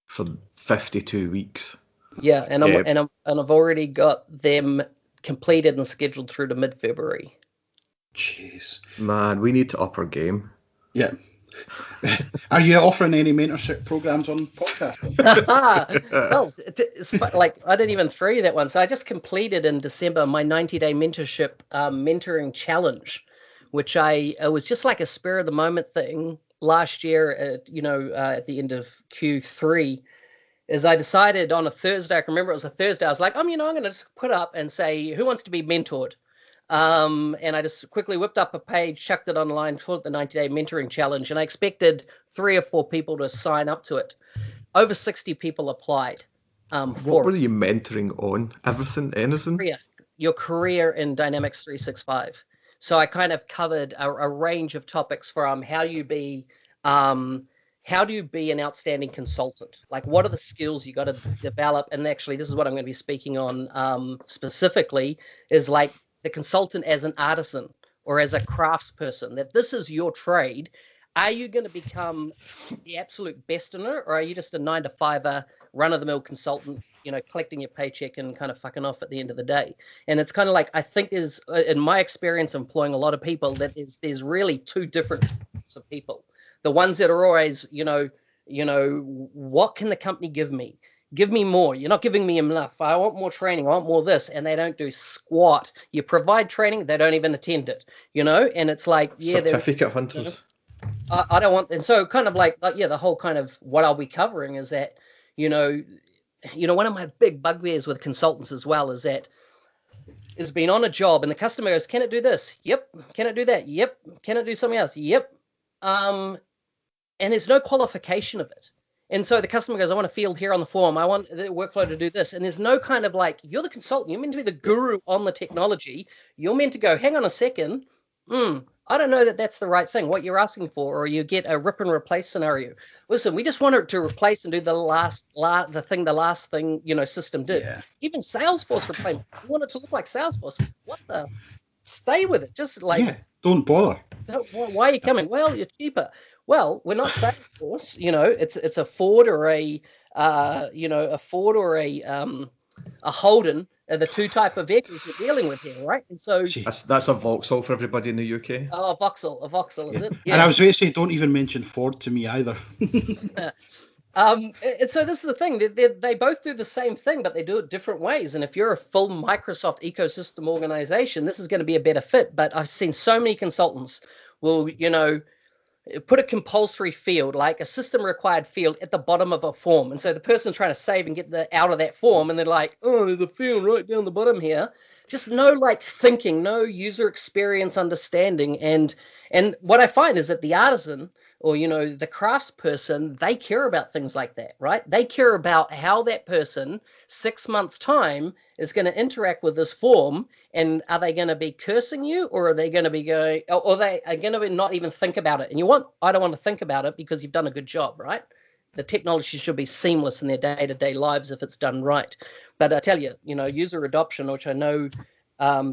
S4: for 52 weeks.
S7: Yeah, and I've already got them completed and scheduled through to mid-February.
S2: Jeez.
S4: Man, we need to up our game.
S2: Yeah. Are you offering any mentorship programs on podcasting?
S7: Well, it's like I didn't even throw you that one. So I just completed in December my 90-day mentorship mentoring challenge, which it was just like a spur of the moment thing last year. At the end of Q3, is I decided on a Thursday. I can remember it was a Thursday. I was like, I'm going to just put up and say, who wants to be mentored? And I just quickly whipped up a page, chucked it online, called it the 90-day mentoring challenge, and I expected 3 or 4 people to sign up to it. Over 60 people applied.
S3: What were you mentoring on? Everything, anything?
S7: Your career in Dynamics 365. So I kind of covered a range of topics from how do you be an outstanding consultant? Like, what are the skills you got to develop? And actually, this is what I'm going to be speaking on specifically, is like the consultant as an artisan or as a craftsperson, that this is your trade. Are you going to become the absolute best in it, or are you just a 9-to-5 run-of-the-mill consultant, collecting your paycheck and kind of fucking off at the end of the day? And it's kind of like, I think is, in my experience employing a lot of people, that there's really 2 different types of people. The ones that are always, what can the company give me? Give me more. You're not giving me enough. I want more training. I want more this. And they don't do squat. You provide training, they don't even attend it, and it's like,
S3: certificate hunters.
S7: I don't want, and so kind of like, the whole kind of what I'll be covering is that, one of my big bugbears with consultants as well is that is being on a job and the customer goes, can it do this? Yep. Can it do that? Yep. Can it do something else? Yep. And there's no qualification of it. And so the customer goes, I want a field here on the form. I want the workflow to do this. And there's no kind of like, you're the consultant. You're meant to be the guru on the technology. You're meant to go, hang on a second. I don't know that that's the right thing, what you're asking for, or you get a rip and replace scenario. Listen, we just want it to replace and do the last thing, system did. Yeah. Even Salesforce replacement. You want it to look like Salesforce. What the? Stay with it. Just like,
S2: don't bother.
S7: Why are you coming? Well, you're cheaper. Well, we're not Salesforce. It's a Ford or a Holden are the 2 type of vehicles we're dealing with here, right? And so
S3: that's a Vauxhall for everybody in the UK.
S7: Oh, a Vauxhall, is it?
S2: Yeah. And I was going to say, don't even mention Ford to me either.
S7: So this is the thing. They both do the same thing, but they do it different ways. And if you're a full Microsoft ecosystem organization, this is going to be a better fit. But I've seen so many consultants will, put a compulsory field, like a system required field at the bottom of a form. And so the person's trying to save and get out of that form. And they're like, oh, there's a field right down the bottom here. Just no thinking, no user experience understanding. And what I find is that the artisan or, the craftsperson, they care about things like that, right? They care about how that person 6 months time is going to interact with this form. And are they going to be cursing you, or are they going to be going, or they are going to not even think about it? And I don't want to think about it because you've done a good job, right? The technology should be seamless in their day-to-day lives if it's done right. But I tell you, user adoption, which I know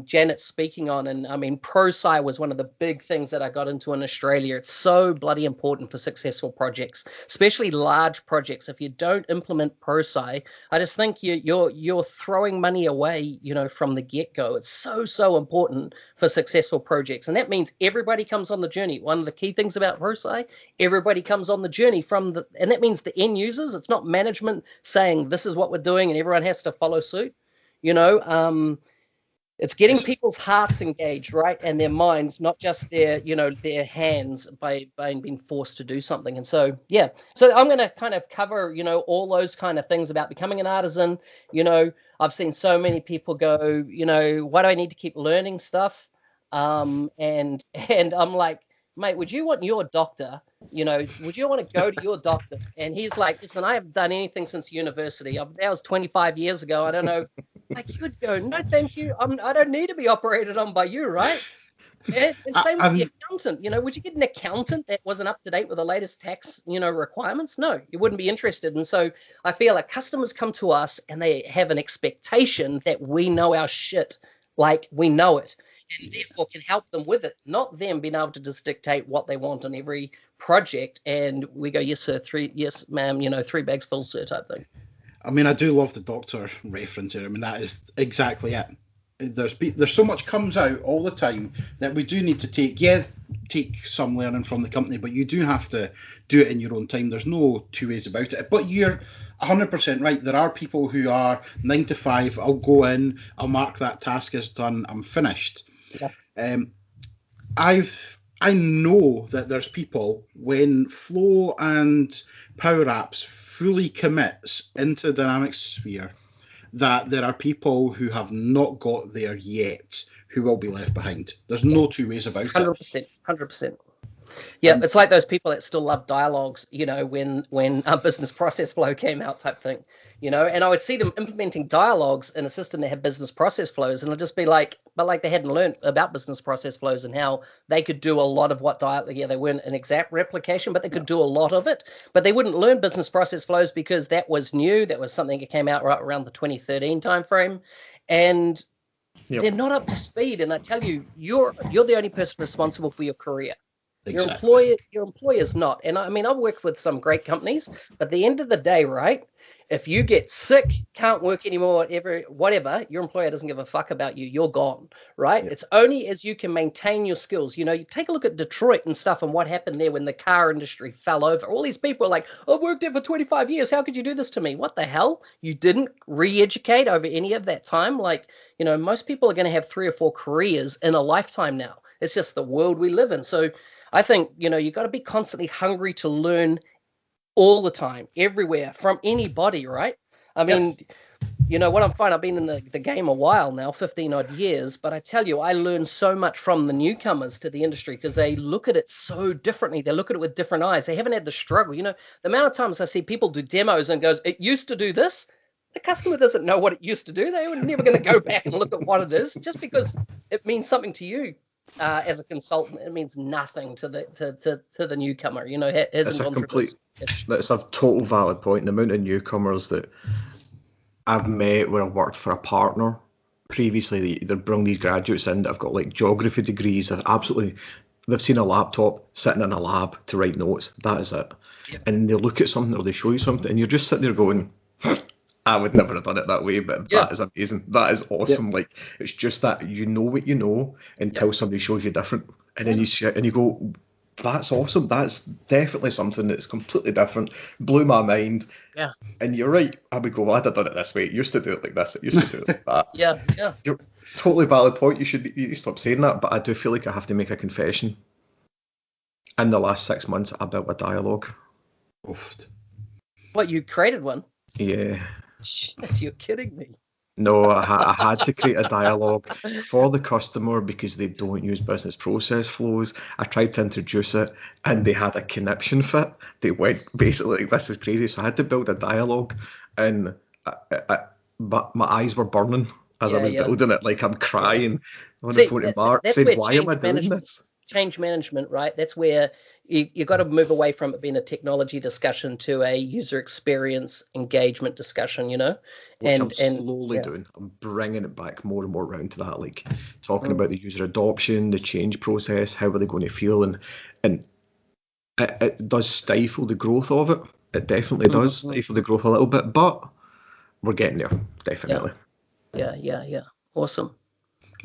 S7: Janet's speaking on, and I mean, ProSci was one of the big things that I got into in Australia. It's so bloody important for successful projects, especially large projects. If you don't implement ProSci, I just think you're throwing money away, from the get-go. It's so important for successful projects, and that means everybody comes on the journey. One of the key things about ProSci, everybody comes on the journey and that means the end users. It's not management saying this is what we're doing and everyone has to follow suit. It's getting people's hearts engaged, right, and their minds, not just their hands by being forced to do something. And so, so I'm going to kind of cover, all those kind of things about becoming an artisan. I've seen so many people go, why do I need to keep learning stuff? And I'm like, mate, would you want your doctor, would you want to go to your doctor? And he's like, listen, I haven't done anything since university. That was 25 years ago. I don't know. Like, you would go, no, thank you. I don't need to be operated on by you, right? And same with the accountant. Would you get an accountant that wasn't up to date with the latest tax, requirements? No, you wouldn't be interested. And so I feel like customers come to us and they have an expectation that we know our shit, like we know it, and therefore can help them with it, not them being able to just dictate what they want on every project. And we go, yes, sir, yes, ma'am, 3 bags full, sir, type thing.
S2: I mean, I do love the doctor reference here. I mean, that is exactly it. There's so much comes out all the time that we do need to take take some learning from the company, but you do have to do it in your own time. There's no two ways about it. But you're 100% right. There are people who are 9 to 5. I'll go in, I'll mark that task as done, I'm finished.
S7: Yeah.
S2: I know that there's people, when Flow and Power Apps fully commits into the Dynamics sphere, that there are people who have not got there yet who will be left behind. There's no two ways about
S7: 100%, 100%. Yeah, it's like those people that still love dialogues, you know, when business process flow came out type thing, you know, and I would see them implementing dialogues in a system that had business process flows, and I'd just be like, but like they hadn't learned about business process flows and how they could do a lot of what they weren't an exact replication, but they could do a lot of it, but they wouldn't learn business process flows because that was new. That was something that came out right around the 2013 timeframe, and they're not up to speed. And I tell you, you're the only person responsible for your career.
S2: Exactly.
S7: Your employer's not. And I mean, I've worked with some great companies, but at the end of the day, right, if you get sick, can't work anymore, whatever, your employer doesn't give a fuck about you. You're gone, right? It's only as you can maintain your skills. You know, you take a look at Detroit and stuff and what happened there when the car industry fell over. All these people are like, I've worked there for 25 years. How could you do this to me? What the hell? You didn't re-educate over any of that time? Like, you know, most people are going to have 3 or 4 careers in a lifetime now. It's just the world we live in. So I think, you know, you got to be constantly hungry to learn all the time, everywhere, from anybody, right? I mean, you know, what I'm finding, I've been in the game a while now, 15 odd years, but I tell you, I learn so much from the newcomers to the industry because they look at it so differently. They look at it with different eyes. They haven't had the struggle. You know, the amount of times I see people do demos and goes, it used to do this. The customer doesn't know what it used to do. They were never going to go back and look at what it is just because it means something to you. As a consultant, it means nothing to the newcomer. You know,
S3: it's a total valid point. The amount of newcomers that I've met where I've worked for a partner previously, they bring these graduates in that have got like geography degrees. They've seen a laptop sitting in a lab to write notes. That is it. And they look at something or they show you something, and you're just sitting there going, I would never have done it that way, but that is amazing. That is awesome. Like, it's just that you know what you know until somebody shows you different. And then you see it and you go, that's awesome. That's definitely something that's completely different. Blew my mind.
S7: Yeah.
S3: And you're right. I would go, well, I'd have done it this way. It used to do it like this. It used to do it like that.
S7: Yeah.
S3: You're totally valid point. You need to stop saying that, but I do feel like I have to make a confession. In the last 6 months, I built a dialogue.
S2: Oofed.
S7: What, you created one?
S3: Yeah.
S7: Shit, you're kidding me.
S3: No, I had to create a dialogue for the customer because they don't use business process flows. I tried to introduce it and they had a conniption fit. They went basically like, this is crazy. So I had to build a dialogue, and but my eyes were burning as I was building it. Like, I'm crying on the phone to Mark saying, why am I doing this?
S7: Change management, right? That's where you got to move away from it being a technology discussion to a user experience engagement discussion, you know?
S3: Which I'm slowly doing. I'm bringing it back more and more around to that, like talking about the user adoption, the change process, how are they going to feel, and it does stifle the growth of it. It definitely does stifle the growth a little bit, but we're getting there, definitely.
S7: Yeah. Awesome.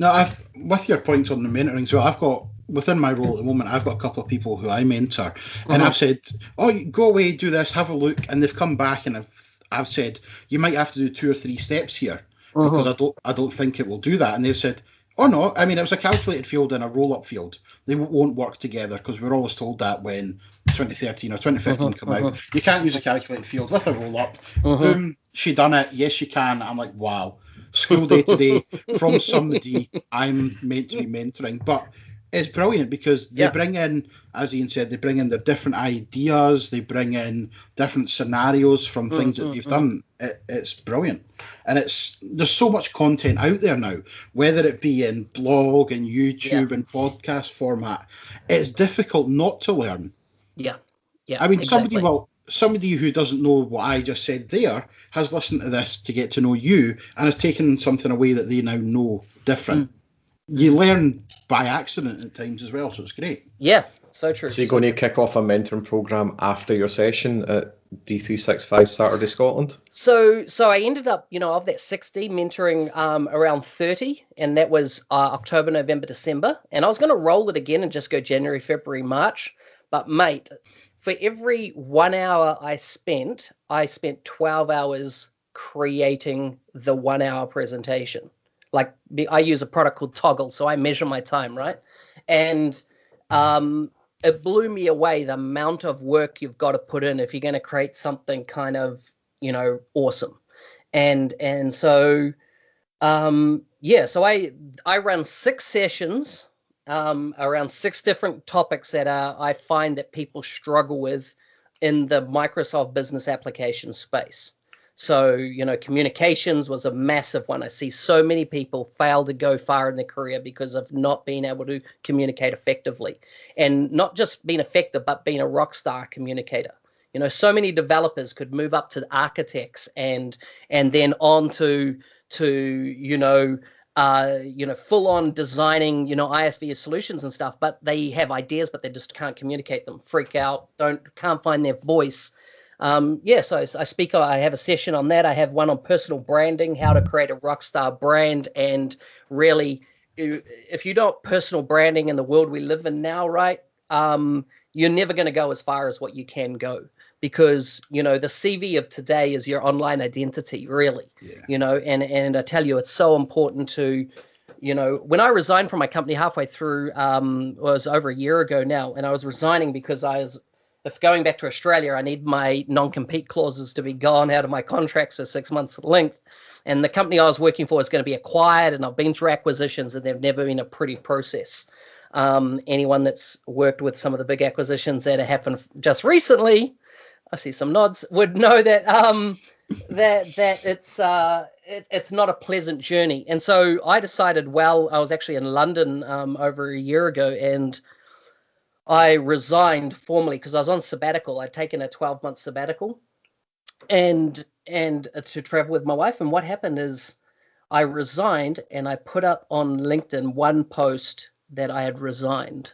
S2: Now, with your points on the mentoring, so I've got, within my role at the moment, I've got a couple of people who I mentor, and I've said, oh, go away, do this, have a look, and they've come back and I've said, you might have to do 2 or 3 steps here, because I don't think it will do that. And they've said, oh no, I mean, it was a calculated field and a roll-up field. They won't work together, because we're always told that when 2013 or 2015 come out, you can't use a calculated field with a roll-up. Boom, she done it, yes you can. I'm like, wow. School day today from somebody I'm meant to be mentoring. But it's brilliant because they bring in, as Iain said, they bring in their different ideas, they bring in different scenarios from things that they've done. It's brilliant. And there's so much content out there now, whether it be in blog and YouTube and podcast format. It's difficult not to learn. Yeah. I mean, exactly. Somebody who doesn't know what I just said there has listened to this to get to know you and has taken something away that they now know different. You learn by accident at times as well, so it's great.
S7: Yeah, so true.
S4: So you're going to kick off a mentoring program after your session at D365 Saturday Scotland?
S7: So I ended up, of that 60, mentoring around 30, and that was October, November, December. And I was going to roll it again and just go January, February, March. But mate, for every 1 hour I spent 12 hours creating the 1 hour presentation. Like I use a product called Toggle, so I measure my time, right? And it blew me away the amount of work you've got to put in if you're going to create something kind of, awesome. And so, so I run 6 sessions around 6 different topics that I find that people struggle with in the Microsoft business application space. So, communications was a massive one. I see so many people fail to go far in their career because of not being able to communicate effectively, and not just being effective, but being a rock star communicator. So many developers could move up to architects and then on to full on designing, ISV solutions and stuff, but they have ideas, but they just can't communicate them, freak out, can't find their voice. So I speak, I have a session on that. I have one on personal branding, how to create a rock star brand. And really, if you don't personal branding in the world we live in now, right, you're never going to go as far as what you can go, because, the CV of today is your online identity, really, and I tell you, it's so important to, when I resigned from my company halfway through, was over a year ago now, and I was resigning because if going back to Australia, I need my non-compete clauses to be gone out of my contracts for 6 months length. And the company I was working for is going to be acquired, and I've been through acquisitions, and they've never been a pretty process. Anyone that's worked with some of the big acquisitions that have happened just recently, I see some nods, would know that that it's not a pleasant journey. And so I decided, I was actually in London over a year ago, and I resigned formally because I was on sabbatical. I'd taken a 12-month sabbatical and to travel with my wife. And what happened is I resigned, and I put up on LinkedIn one post that I had resigned.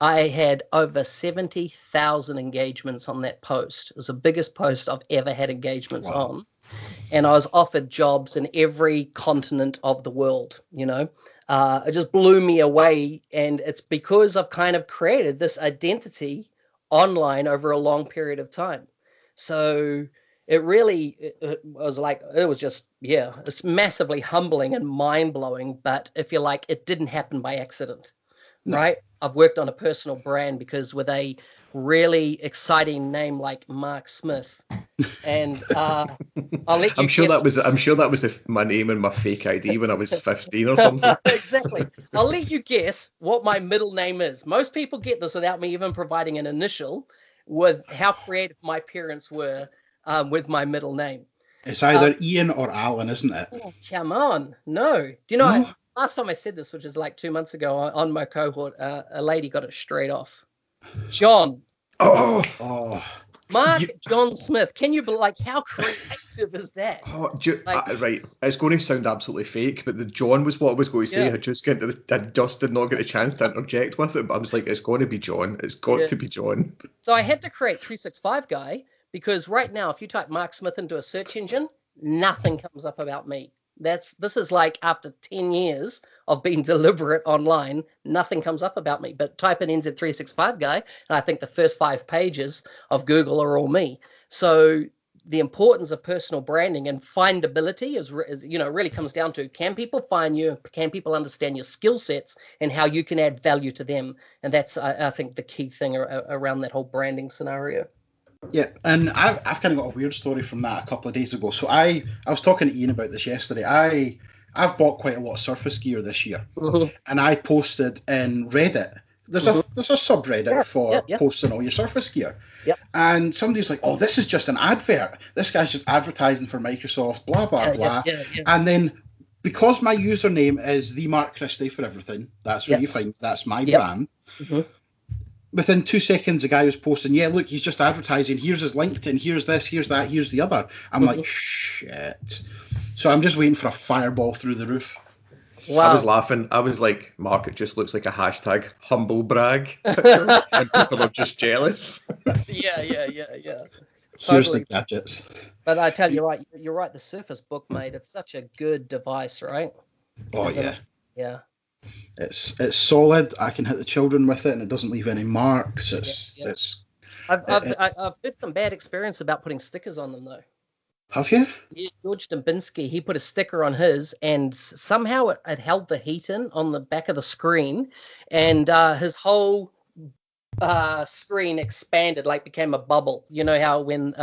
S7: I had over 70,000 engagements on that post. It was the biggest post I've ever had engagements on. And I was offered jobs in every continent of the world, It just blew me away. And it's because I've kind of created this identity online over a long period of time. So it really it was just, it's massively humbling and mind-blowing. But if you like, it didn't happen by accident, right? I've worked on a personal brand because with a really exciting name like Mark Smith, and I'll let you.
S4: I'm sure that was my name and my fake ID when I was 15 or something.
S7: Exactly. I'll let you guess what my middle name is. Most people get this without me even providing an initial, with how creative my parents were with my middle name.
S2: It's either Ian or Alan, isn't it?
S7: Oh, come on. No. Do you know, last time I said this, which is like 2 months ago on my cohort, a lady got it straight off. John.
S2: Oh.
S7: Mark John Smith. Can you believe, how creative is that?
S4: Right. It's going to sound absolutely fake, but the John was what I was going to say. I just did not get a chance to interject with it, but I was like, it's going to be John. It's got to be John.
S7: So I had to create 365 guy, because right now, if you type Mark Smith into a search engine, nothing comes up about me. This is like after 10 years of being deliberate online, nothing comes up about me. But type in NZ365 guy, and I think the first 5 pages of Google are all me. So the importance of personal branding and findability is really comes down to, can people find you? Can people understand your skill sets and how you can add value to them? And that's, I think, the key thing around that whole branding scenario.
S2: Yeah, and I've kind of got a weird story from that a couple of days ago. So I was talking to Ian about this yesterday. I've bought quite a lot of Surface gear this year, and I posted in Reddit. There's a subreddit for posting all your Surface gear, and somebody's like, "Oh, this is just an advert. This guy's just advertising for Microsoft, blah blah blah." And then, because my username is the Mark Christie for everything, that's where you find that's my brand. Within 2 seconds, the guy was posting, look, he's just advertising. Here's his LinkedIn. Here's this, here's that, here's the other. I'm like, shit. So I'm just waiting for a fireball through the roof.
S7: Wow.
S4: I was laughing. I was like, Mark, it just looks like a hashtag humble brag picture, and people are just jealous.
S7: Yeah.
S2: Seriously,
S7: Totally.
S2: gadgets.
S7: But I tell you, you're right. The Surface Book, mate, it's such a good device, right?
S2: Oh
S7: Isn't
S2: yeah.
S7: it? Yeah.
S2: It's solid. I can hit the children with it, and it doesn't leave any marks.
S7: Yeah.
S2: It's.
S7: I've heard some bad experience about putting stickers on them though.
S2: Have you?
S7: Yeah, George Dubinsky, he put a sticker on his, and somehow it held the heat in on the back of the screen, and his whole screen expanded, like became a bubble. You know how when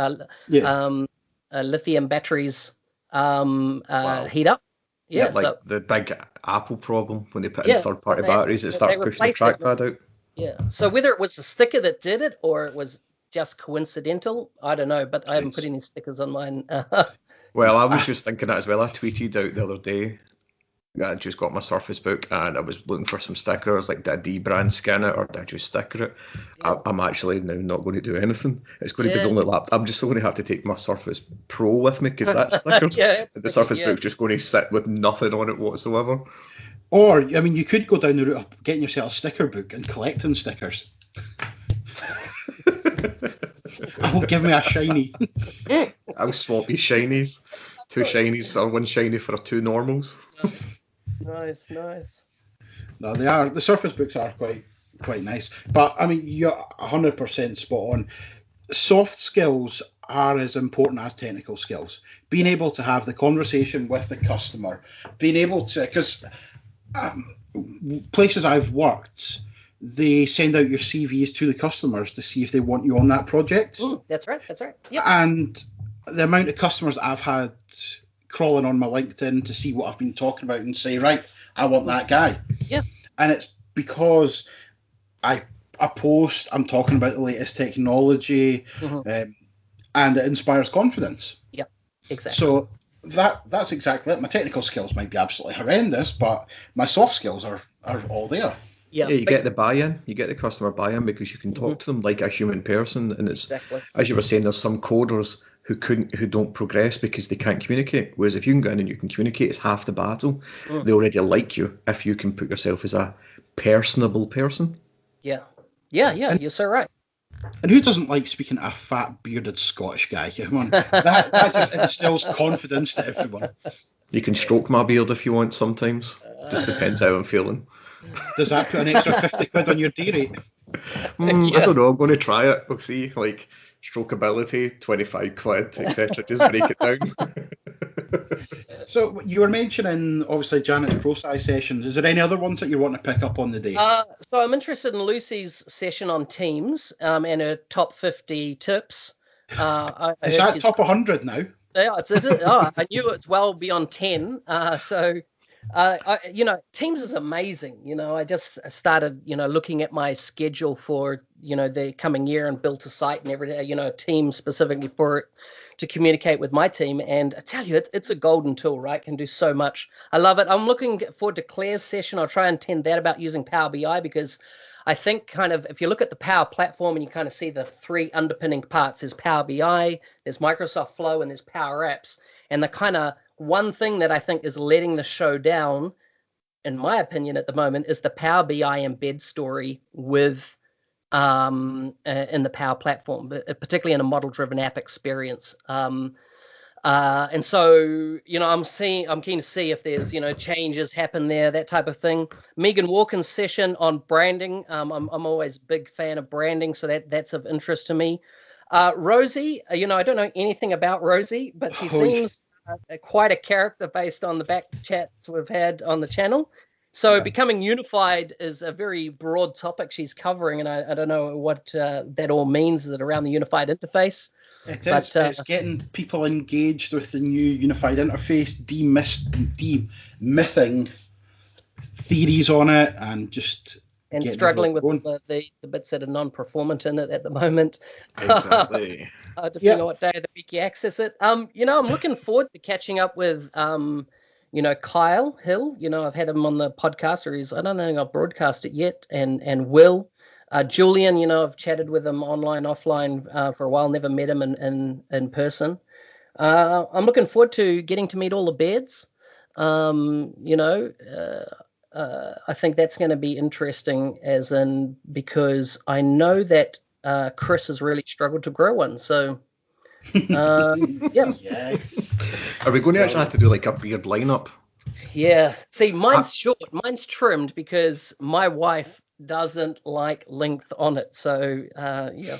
S7: lithium batteries heat up? Yeah,
S4: like
S7: so
S4: the big Apple problem when they put in third-party batteries, it starts pushing the trackpad out.
S7: Yeah. So whether it was the sticker that did it or it was just coincidental, I don't know. But I haven't put any stickers on mine.
S4: Well, I was just thinking that as well. I tweeted out the other day. I just got my Surface Book and I was looking for some stickers. Like, did I D-brand scan it or did I just sticker it?
S7: Yeah.
S4: I'm actually now not going to do anything. It's going to be the only laptop. I'm just going to have to take my Surface Pro with me because that's stickered. The Surface Book's just going to sit with nothing on it whatsoever.
S2: Or, I mean, you could go down the route of getting yourself a sticker book and collecting stickers. Oh, give me a shiny.
S4: I'll swap you shinies. 2 shinies or 1 shiny for 2 normals.
S7: Nice.
S2: No, they are. The Surface Books are quite nice. But, I mean, you're 100% spot on. Soft skills are as important as technical skills. Being able to have the conversation with the customer, being able to, because places I've worked, they send out your CVs to the customers to see if they want you on that project.
S7: That's right. Yep.
S2: And the amount of customers that I've had crawling on my LinkedIn to see what I've been talking about and say, right, I want that guy.
S7: Yeah.
S2: And it's because I post, I'm talking about the latest technology, and it inspires confidence.
S7: Yeah, exactly.
S2: So that's exactly it. My technical skills might be absolutely horrendous, but my soft skills are all there.
S4: Yeah, you get the buy-in, you get the customer buy-in because you can talk to them like a human person, and it's as you were saying, there's some coders who don't progress because they can't communicate. Whereas if you can go in and you can communicate, it's half the battle. They already like you if you can put yourself as a personable person.
S7: Yeah, you're so right.
S2: And who doesn't like speaking to a fat, bearded Scottish guy? Come on, that just instills confidence to everyone.
S4: You can stroke my beard if you want sometimes. Just depends how I'm feeling.
S2: Does that put an extra 50 quid on your day rate?
S4: I don't know. I'm going to try it. We'll see. Like, strokeability, 25 quid, etc. Just break it down.
S2: So you were mentioning, obviously, Janet's ProSci sessions. Is there any other ones that you want to pick up on the day?
S7: So I'm interested in Lucy's session on Teams and her top 50 tips.
S2: Is that top 100 now?
S7: Yeah, I knew it's well beyond 10. Teams is amazing. I just started, looking at my schedule for, the coming year and built a site and everything, a team specifically for it to communicate with my team. And I tell you, it's a golden tool, right? Can do so much. I love it. I'm looking forward to Claire's session. I'll try and attend that about using Power BI because I think kind of if you look at the Power Platform and you kind of see the 3 underpinning parts, there's Power BI, there's Microsoft Flow, and there's Power Apps. And the kind of one thing that I think is letting the show down, in my opinion at the moment, is the Power BI embed story with in the Power Platform, particularly in a model-driven app experience. And so, I'm keen to see if there's, changes happen there, that type of thing. Megan Walken's session on branding. I'm always a big fan of branding, so that's of interest to me. Rosie, I don't know anything about Rosie, but she seems quite a character based on the back chats we've had on the channel. So becoming unified is a very broad topic she's covering, and I don't know what that all means. Is it around the unified interface?
S2: It is. It's getting people engaged with the new unified interface, demything theories on it, and just
S7: struggling with the bits that are non-performant in it at the moment.
S4: Exactly.
S7: Depending on what day of the week you access it. I'm looking forward to catching up with Kyle Hill. I've had him on the podcast, or I don't think I've broadcast it yet, and Will. Julian, I've chatted with him online, offline for a while, never met him in person. I'm looking forward to getting to meet all the beds. You know, I think that's going to be interesting, as in because I know that Chris has really struggled to grow one. So, yeah,
S2: Yes.
S4: Are we going to actually have to do like a beard lineup?
S7: yeah. See, mine's short, mine's trimmed because my wife doesn't like length on it. So, yeah.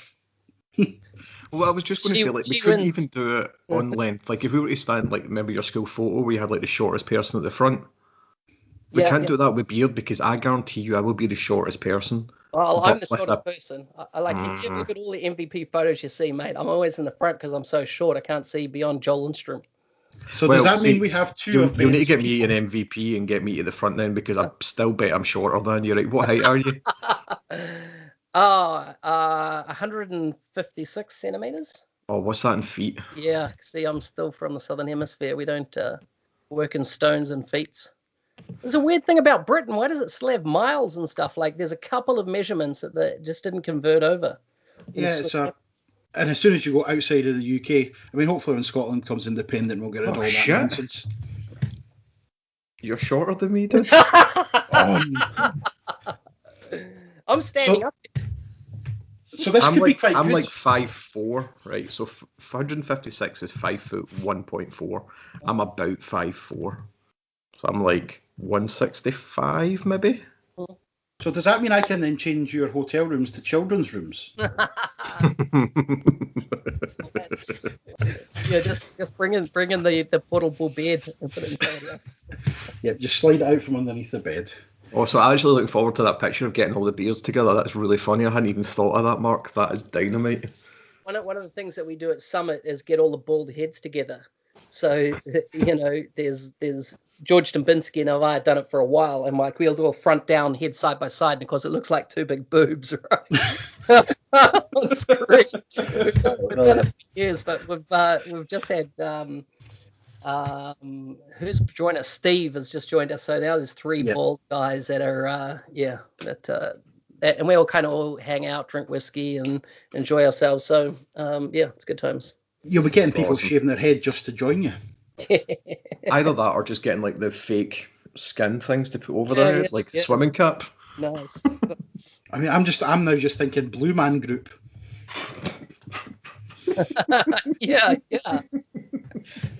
S4: Well, I was just going to
S7: She-
S4: say, like, we
S7: she
S4: couldn't
S7: wins.
S4: even do it on length. Like, if we were to stand, like, remember your school photo where you had, like, the shortest person at the front? We
S7: Yeah,
S4: can't
S7: yeah.
S4: do that with beard because I guarantee you I will be the shortest person.
S7: Well, I'm the
S4: But with
S7: shortest
S4: a-
S7: person. I like if you look at all the MVP photos you see, mate. I'm always in the front because I'm so short. I can't see beyond Joel Lindstrom.
S2: So
S4: Well,
S2: does that
S4: see,
S2: mean we have two
S4: You'll
S2: of
S4: need to
S2: Ben's
S4: get me
S2: people?
S4: an MVP and get me to the front then because I still bet I'm shorter than you. Right? What height are you?
S7: 156 centimeters.
S4: Oh, what's that in feet?
S7: Yeah, see, I'm still from the southern hemisphere. We don't work in stones and feet. There's a weird thing about Britain. Why does it still have miles and stuff? Like, there's a couple of measurements that just didn't convert over.
S2: Yeah, and as soon as you go outside of the UK, I mean, hopefully when Scotland becomes independent, we'll get rid of all that
S4: shit.
S2: nonsense.
S4: You're shorter than me, dude.
S7: I'm standing up.
S2: So this
S4: I'm
S2: could
S4: like
S2: be quite
S4: I'm
S2: good.
S4: like 5'4", right? So 156 is 5'1.4". I'm about 5'4", so I'm like 165 maybe.
S2: So does that mean I can then change your hotel rooms to children's rooms?
S7: Yeah, just bring in the portable bed and put it in somebody else.
S2: Yeah, just slide it out from underneath the bed.
S4: Oh, so I'm actually looking forward to that picture of getting all the beards together. That's really funny. I hadn't even thought of that, Mark. That is dynamite.
S7: One of the things that we do at Summit is get all the bald heads together. So there's George Dubinsky and I had done it for a while, and like we'll do a front down head side by side because it looks like two big boobs, right? On screen. We've done it for years, but we've just had who's joined us? Steve has just joined us. So now there's three bald guys that are and we all kind of all hang out, drink whiskey, and enjoy ourselves. So it's good times.
S2: You'll be getting people shaving their head just to join you.
S4: Either that or just getting like the fake skin things to put over their head, like the swimming cap.
S7: Nice.
S2: I mean, I'm now just thinking Blue Man Group.
S7: yeah.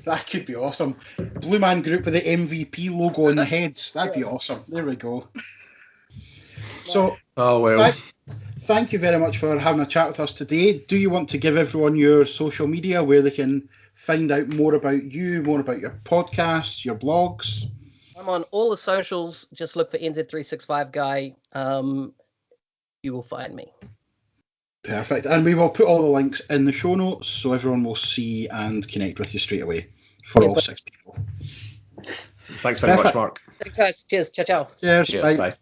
S2: That could be awesome. Blue Man Group with the MVP logo on the heads. That'd be awesome. There we go. So, thank you very much for having a chat with us today. Do you want to give everyone your social media where they can find out more about you, more about your podcasts, your blogs?
S7: I'm on all the socials. Just look for NZ365 Guy. You will find me.
S2: Perfect. And we will put all the links in the show notes so everyone will see and connect with you straight away for all 6 people.
S4: Thanks very much, Mark.
S7: Thanks, guys. Cheers. Ciao, ciao.
S2: Cheers. Bye.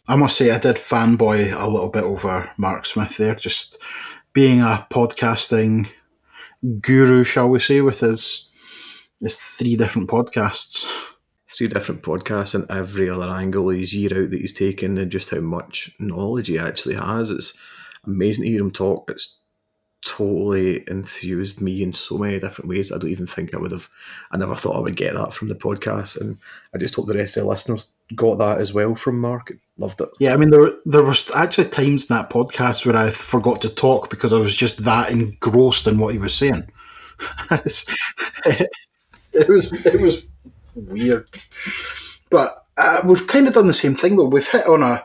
S2: I must say, I did fanboy a little bit over Mark Smith there, just being a podcasting guru, shall we say, with his 3 different podcasts.
S4: 3 different podcasts and every other angle he's year out that he's taken, and just how much knowledge he actually has. It's amazing to hear him talk. It's totally enthused me in so many different ways. I don't even think I never thought I would get that from the podcast, and I just hope the rest of the listeners got that as well from Mark. Loved it.
S2: Yeah, I mean, there was actually times in that podcast where I forgot to talk because I was just that engrossed in what he was saying. It was weird. But we've kind of done the same thing, though. We've hit on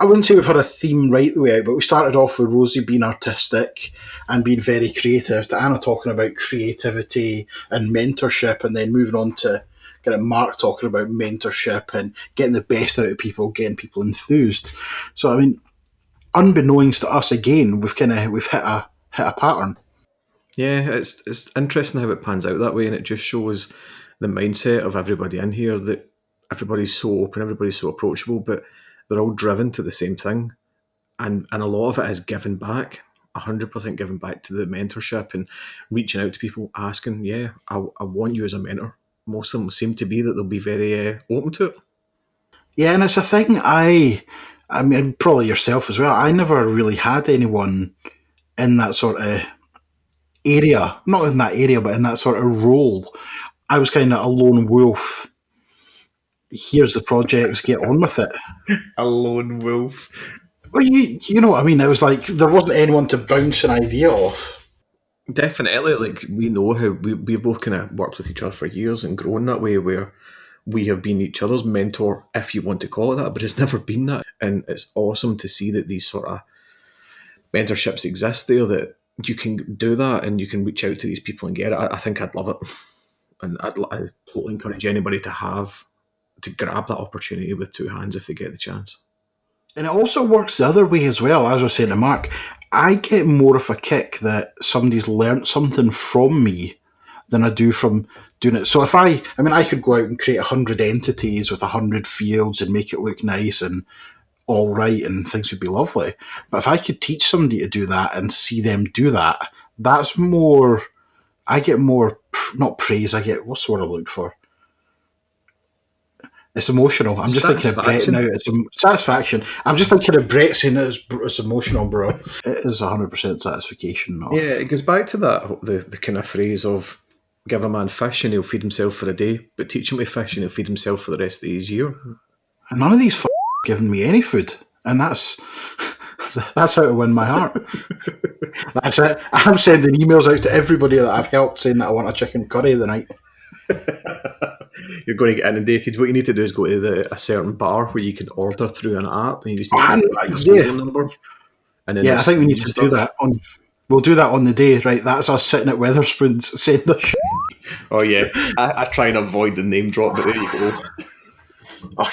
S2: I wouldn't say we've had a theme right the way out, but we started off with Rosie being artistic and being very creative, to Anna talking about creativity and mentorship, and then moving on to kind of Mark talking about mentorship and getting the best out of people, getting people enthused. So, I mean, unbeknownst to us again, we've hit a pattern.
S4: Yeah, it's interesting how it pans out that way, and it just shows the mindset of everybody in here, that everybody's so open, everybody's so approachable, but they're all driven to the same thing, and a lot of it is giving back, 100% giving back to the mentorship and reaching out to people, asking, I want you as a mentor. Most of them seem to be that they'll be very open to it.
S2: Yeah, and it's a thing I mean, probably yourself as well, I never really had anyone in that sort of area, not in that area, but in that sort of role. I was kind of a lone wolf here's the projects, get on with it.
S3: A lone wolf.
S2: Well, you know what I mean? It was like there wasn't anyone to bounce an idea off.
S3: Definitely, like we know how we've both kind of worked with each other for years and grown that way, where we have been each other's mentor, if you want to call it that, but it's never been that. And it's awesome to see that these sort of mentorships exist there, that you can do that and you can reach out to these people and get it. I think I'd love it, and I'd totally encourage anybody to grab that opportunity with two hands if they get the chance.
S2: And it also works the other way as well. As I was saying to Mark, I get more of a kick that somebody's learnt something from me than I do from doing it. So if I could go out and create 100 entities with 100 fields and make it look nice and all right and things would be lovely. But if I could teach somebody to do that and see them do that, that's more, I get more, not praise, I get, what's the word I look for? It's emotional. I'm just thinking of Brett now. It's satisfaction. I'm just thinking of Brett saying it's emotional, bro. It is 100% satisfaction.
S3: Yeah, it goes back to that, the kind of phrase of give a man fish and he'll feed himself for a day, but teach him to fish and he'll feed himself for the rest of his year.
S2: And none of these giving me any food, and that's how to win my heart. That's it. I'm sending emails out to everybody that I've helped saying that I want a chicken curry the night.
S3: You're going to get inundated. What you need to do is go to a certain bar where you can order through an app, and you just need to your phone number. And then
S2: I think we need to do that. We'll do that on the day, right? That's us sitting at Weatherspoons saying the shit.
S3: Oh yeah, I try and avoid the name drop, but there you go.
S2: Oh,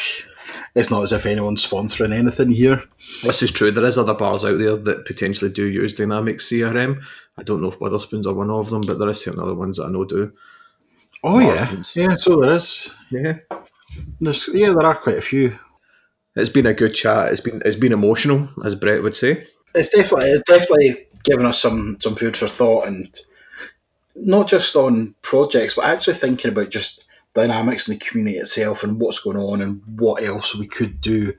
S2: it's not as if anyone's sponsoring anything here.
S3: This is true. There is other bars out there that potentially do use Dynamics CRM. I don't know if Weatherspoons are one of them, but there are certain other ones that I know do.
S2: Oh yeah, so there is.
S3: Yeah,
S2: there are quite a few.
S3: It's been a good chat. It's been emotional, as Brett would say.
S2: It's definitely given us some food for thought, and not just on projects, but actually thinking about just dynamics in the community itself and what's going on and what else we could do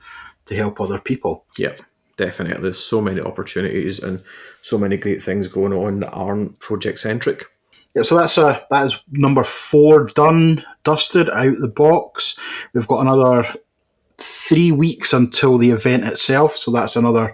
S2: to help other people.
S3: Yeah, definitely. There's so many opportunities and so many great things going on that aren't project centric.
S2: Yeah, so that is number 4 done, dusted, out the box. We've got another 3 weeks until the event itself, so that's another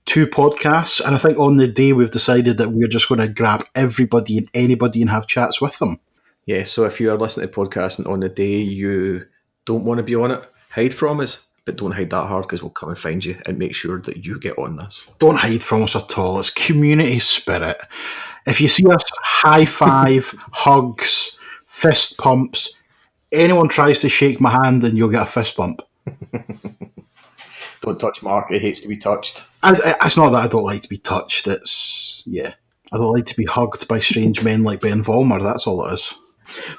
S2: 2 podcasts. And I think on the day we've decided that we're just going to grab everybody and anybody and have chats with them.
S3: Yeah, so if you are listening to podcasts and on the day you don't want to be on it, hide from us, but don't hide that hard because we'll come and find you and make sure that you get on this.
S2: Don't hide from us at all. It's community spirit. If you see us, high five, hugs, fist pumps. Anyone tries to shake my hand and you'll get a fist bump.
S3: Don't touch Mark. He hates to be touched.
S2: It's not that I don't like to be touched. I don't like to be hugged by strange men like Ben Vollmer. That's all it is.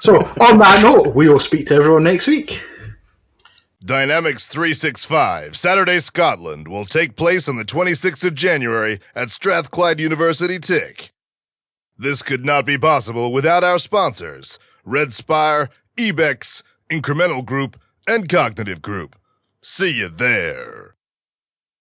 S2: So, on that note, we will speak to everyone next week.
S1: Dynamics 365 Saturday Scotland will take place on the 26th of January at Strathclyde University Tick. This could not be possible without our sponsors, Red Spire, Ebex, Incremental Group, and Cognitive Group. See you there.